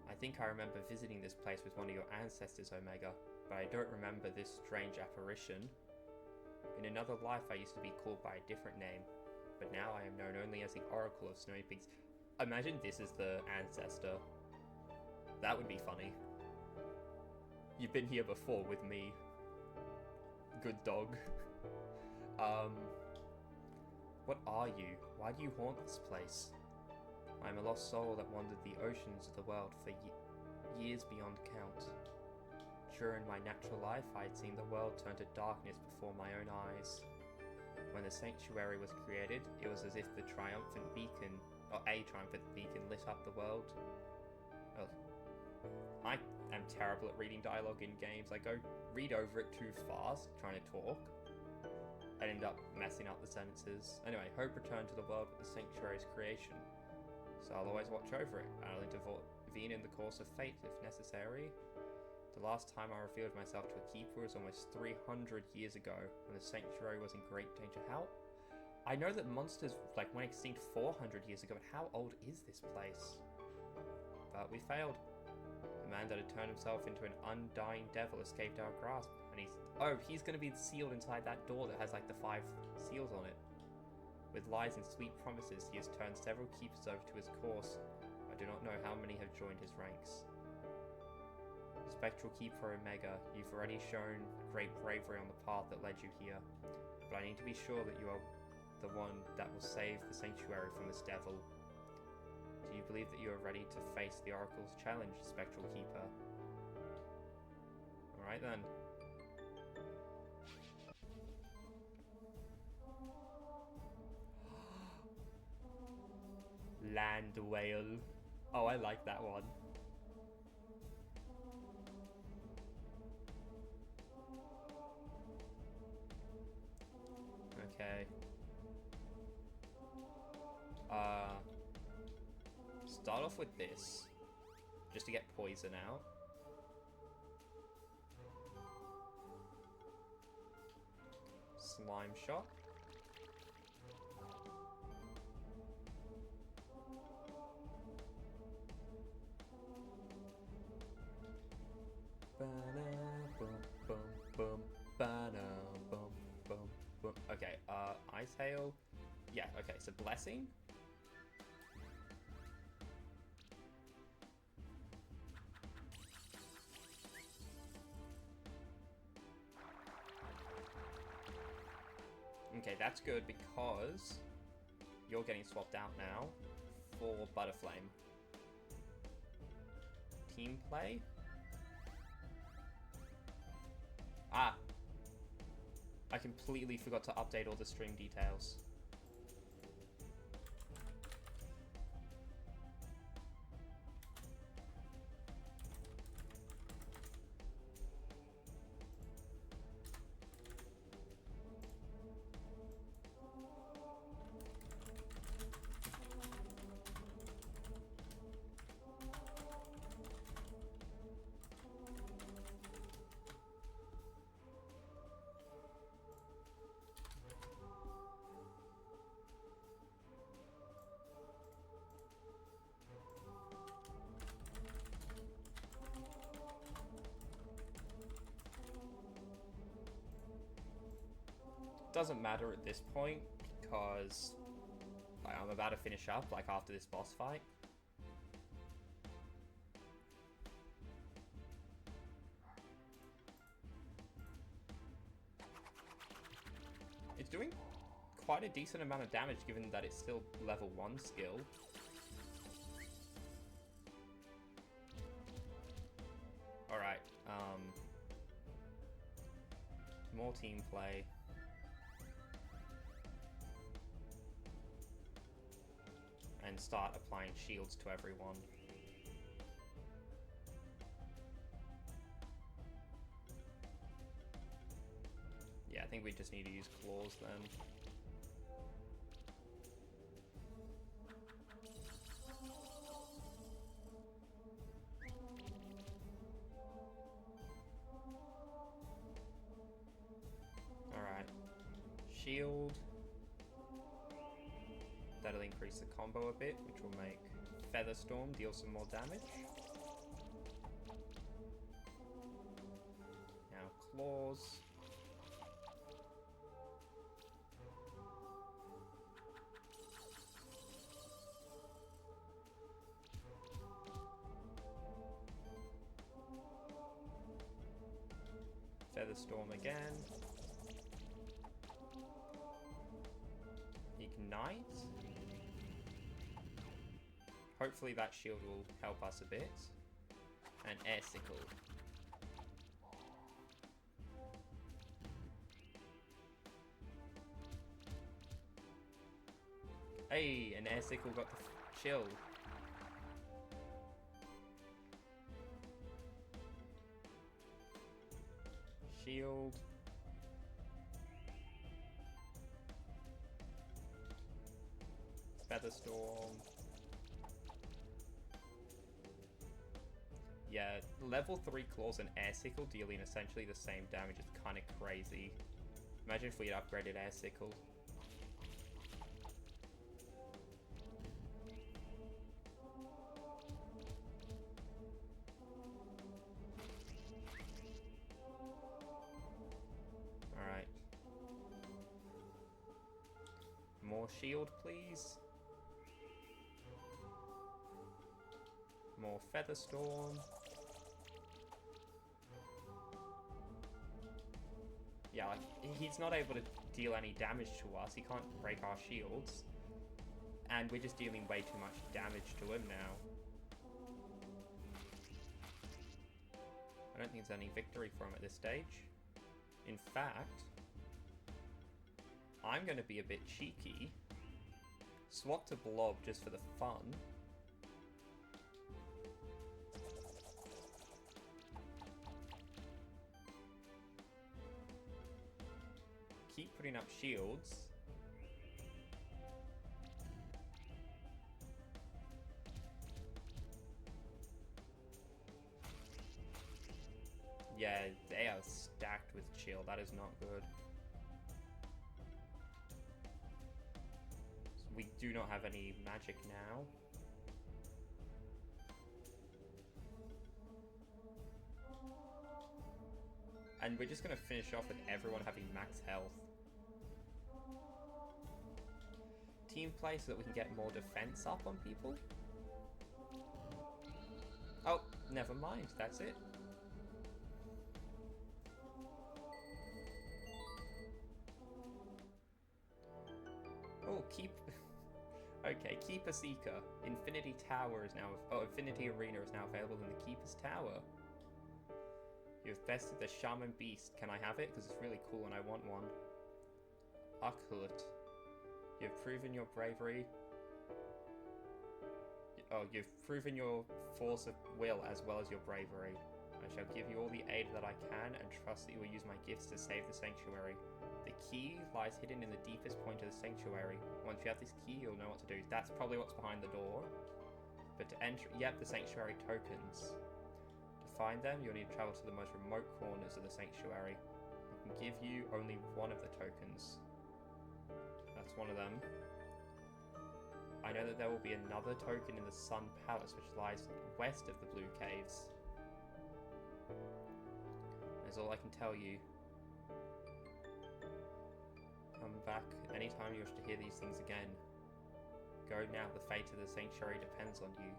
I think I remember visiting this place with one of your ancestors, Omega, but I don't remember this strange apparition. In another life, I used to be called by a different name, but now I am known only as the Oracle of Snowy Peaks. Imagine this is the ancestor. That would be funny. You've been here before with me. Good dog. What are you? Why do you haunt this place? I am a lost soul that wandered the oceans of the world for years beyond count. During my natural life, I had seen the world turn to darkness before my own eyes. When the sanctuary was created, it was as if the triumphant beacon, or a triumphant beacon, lit up the world. Oh. I am terrible at reading dialogue in games. I go read over it too fast, trying to talk. I end up messing up the sentences. Anyway, hope returned to the world with the sanctuary's creation. So I'll always watch over it. I'll intervene in the course of fate if necessary. The last time I revealed myself to a keeper was almost 300 years ago, when the sanctuary was in great danger. How? I know that monsters went extinct 400 years ago, but how old is this place? But we failed. The man that had turned himself into an undying devil escaped our grasp, and he's going to be sealed inside that door that has like the 5 seals on it. With lies and sweet promises, he has turned several keepers over to his course. I do not know how many have joined his ranks. Spectral Keeper Omega, you've already shown great bravery on the path that led you here, but I need to be sure that you are the one that will save the sanctuary from this devil. Do you believe that you are ready to face the Oracle's challenge, Spectral Keeper? Alright then. Land whale. Oh, I like that one. Okay. Start off with this, just to get poison out. Slime shot. Okay, Ice Hail. Yeah, okay, so Blessing. Okay, that's good because you're getting swapped out now for Butterflame. Team play? Ah! I completely forgot to update all the stream details. Doesn't matter at this point because I'm about to finish up like after this boss fight. It's doing quite a decent amount of damage given that it's still level 1 skill. Alright, more team play. And start applying shields to everyone. Yeah, I think we just need to use claws then. Alright. Shield. That'll increase the combo a bit, which will make Featherstorm deal some more damage. Now claws. Featherstorm again. Ignite. Hopefully that shield will help us a bit. And Air Sickle. Hey, an Air Sickle got the shield. Shield. Featherstorm. Yeah, level 3 claws and Air Sickle dealing essentially the same damage is kind of crazy. Imagine if we had upgraded Air Sickle. Alright. More shield, please. More Featherstorm. Yeah, like, he's not able to deal any damage to us. He can't break our shields. And we're just dealing way too much damage to him now. I don't think there's any victory for him at this stage. In fact, I'm going to be a bit cheeky. Swap to Blob just for the fun. Keep putting up shields. Yeah, they are stacked with shield. That is not good. So we do not have any magic now. And we're just going to finish off with everyone having max health. Team play so that we can get more defense up on people. Oh, never mind. That's it. keep. Okay, Keeper Seeker. Infinity Tower is now. Oh, Infinity Arena is now available in the Keeper's Tower. You've bested the Shaman Beast. Can I have it? Because it's really cool and I want one. Ukhlut. You've proven your bravery. Oh, you've proven your force of will as well as your bravery. I shall give you all the aid that I can and trust that you will use my gifts to save the sanctuary. The key lies hidden in the deepest point of the sanctuary. Once you have this key, you'll know what to do. That's probably what's behind the door. But to enter, yep, the sanctuary tokens. To find them, you'll need to travel to the most remote corners of the sanctuary. I can give you only one of the tokens. That's one of them. I know that there will be another token in the Sun Palace, which lies west of the Blue Caves. That's all I can tell you. Come back anytime you wish to hear these things again. Go now, the fate of the sanctuary depends on you.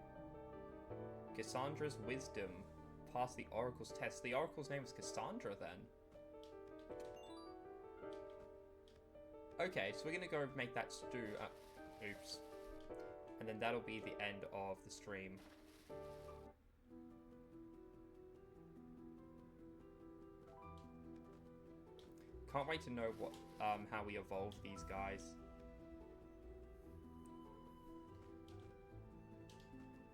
Cassandra's wisdom. Pass the Oracle's test. The Oracle's name was Cassandra then. Okay, so we're gonna go make that stew. Oops. And then that'll be the end of the stream. Can't wait to know what, how we evolve these guys.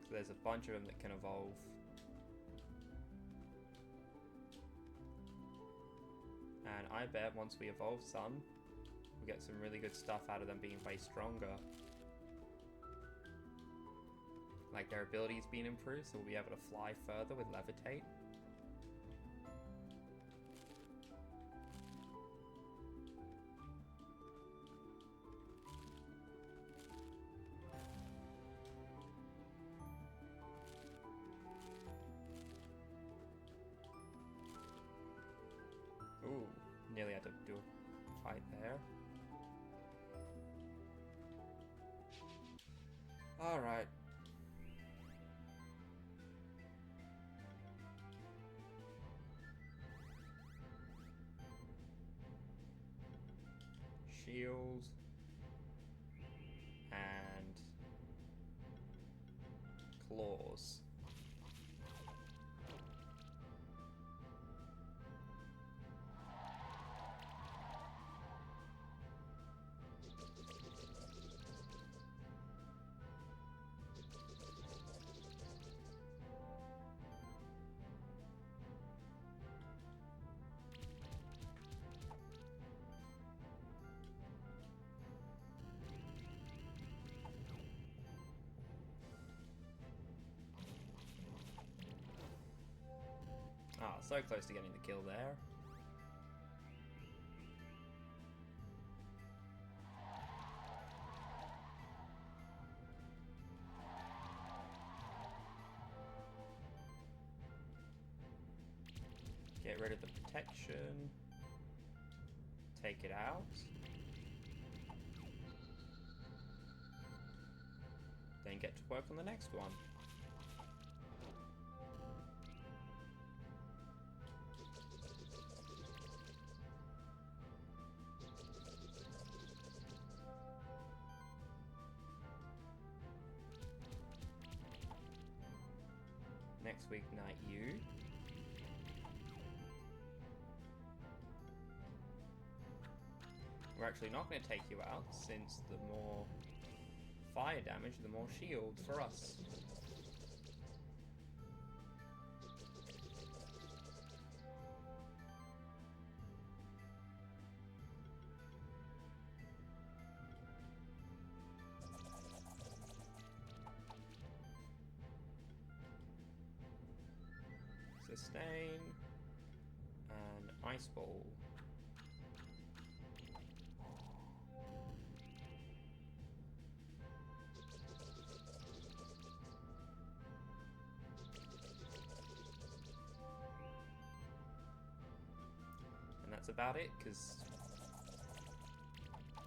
So there's a bunch of them that can evolve. And I bet once we evolve some, we'll get some really good stuff out of them being way stronger. Like their abilities being improved, so we'll be able to fly further with Levitate. Ooh, nearly had to do a fight there. Alright. Shield. And claws. Ah, so close to getting the kill there. Get rid of the protection. Take it out. Then get to work on the next one. Next week, Night You. We're actually not going to take you out, since the more fire damage, the more shield for us. Sustain and Ice Ball. And that's about it, because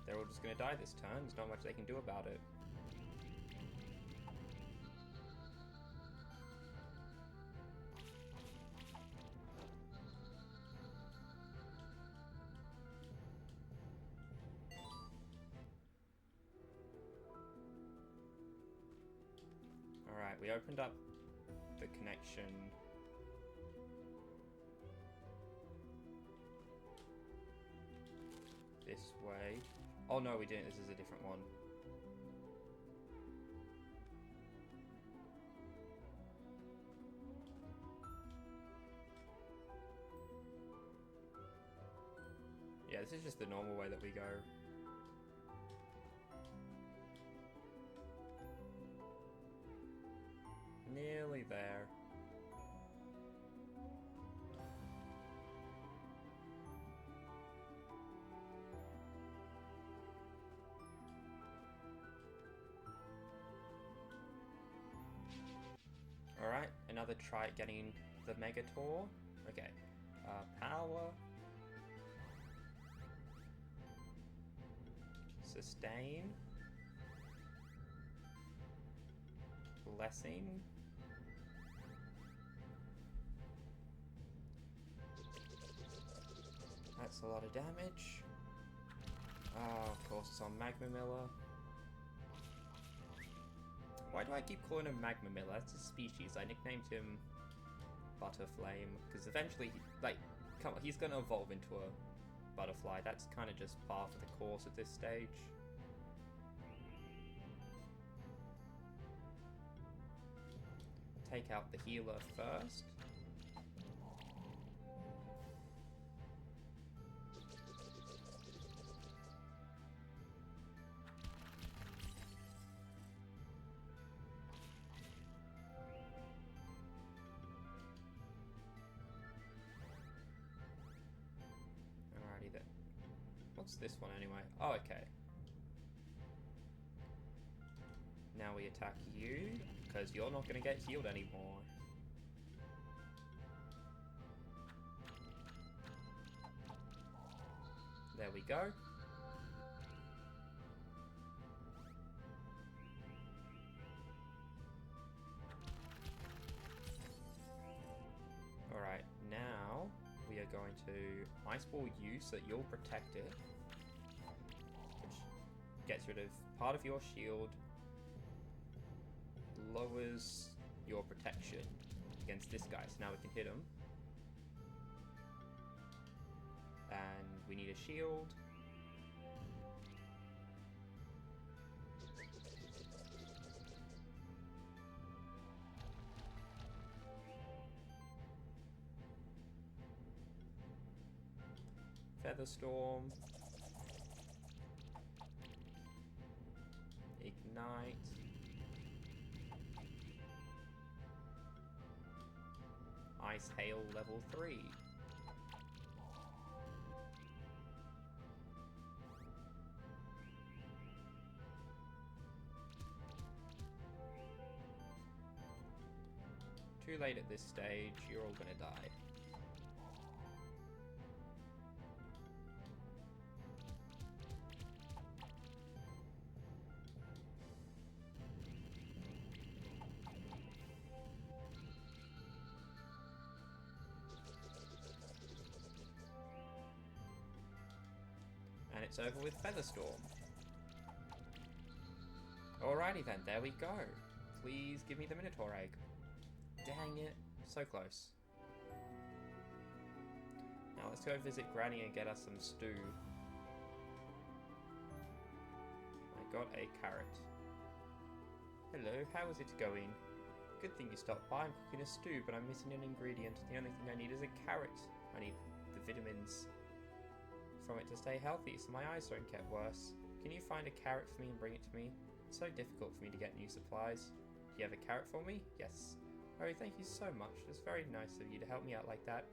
they're all just going to die this turn. There's not much they can do about it. Alright, we opened up the connection. This way. Oh no, we didn't. This is a different one. Yeah, this is just the normal way that we go. Nearly there. Alright, another try at getting the Megator. Okay. Power. Sustain. Blessing. That's a lot of damage. Oh, of course it's on Magma Miller. Why do I keep calling him Magma Miller? That's his species. I nicknamed him Butterflame because eventually, come on, he's gonna evolve into a butterfly. That's kind of just par for the course at this stage. Take out the healer first. Alrighty then. What's this one anyway? Oh, okay. Now we attack you, because you're not going to get healed anymore. There we go. Alright, now we are going to Ice Ball you so that you'll protect it, which gets rid of part of your shield, lowers your protection against this guy. So now we can hit him. And we need a shield. Featherstorm. Ignite. Ice Hail level 3. Too late at this stage, you're all gonna die. And it's over with Featherstorm. Alrighty then, there we go. Please give me the Minotaur egg. Dang it, so close. Now let's go visit Granny and get us some stew. I got a carrot. Hello, how is it going? Good thing you stopped by. I'm cooking a stew, but I'm missing an ingredient. The only thing I need is a carrot. I need the vitamins from it to stay healthy, so my eyes don't get worse. Can you find a carrot for me and bring it to me? It's so difficult for me to get new supplies. Do you have a carrot for me? Yes. Oh, thank you so much. It's very nice of you to help me out like that.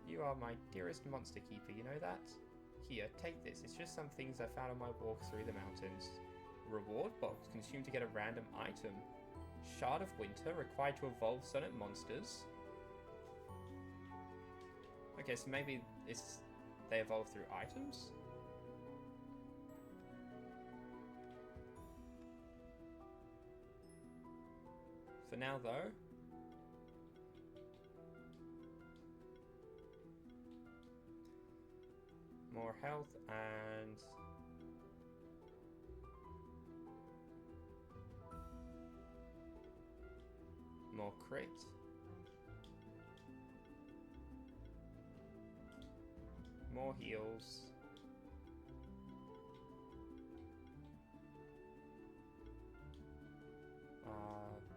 You are my dearest monster keeper, you know that? Here, take this. It's just some things I found on my walk through the mountains. Reward box consumed to get a random item. Shard of Winter required to evolve certain monsters. Okay, so maybe they evolve through items? For now, though, more health and more crit. More heals.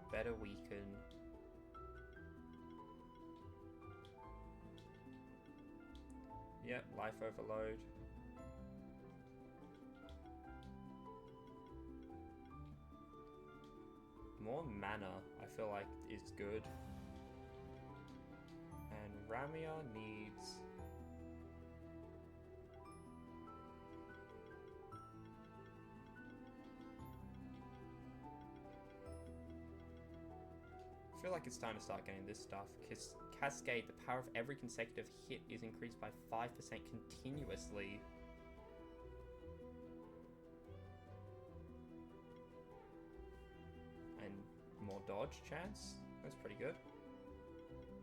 Better weaken. Yep, life overload. More mana, I feel like, is good. And Ramia needs... I feel like it's time to start getting this stuff, because Cascade, the power of every consecutive hit is increased by 5% continuously. And more dodge chance? That's pretty good.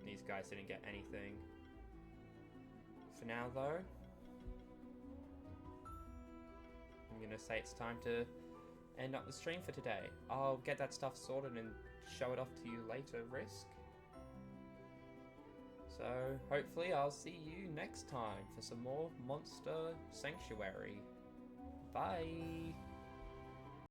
These guys didn't get anything. For now, though, I'm gonna say it's time to end up the stream for today. I'll get that stuff sorted and show it off to you later, Risk. So, hopefully I'll see you next time for some more Monster Sanctuary. Bye!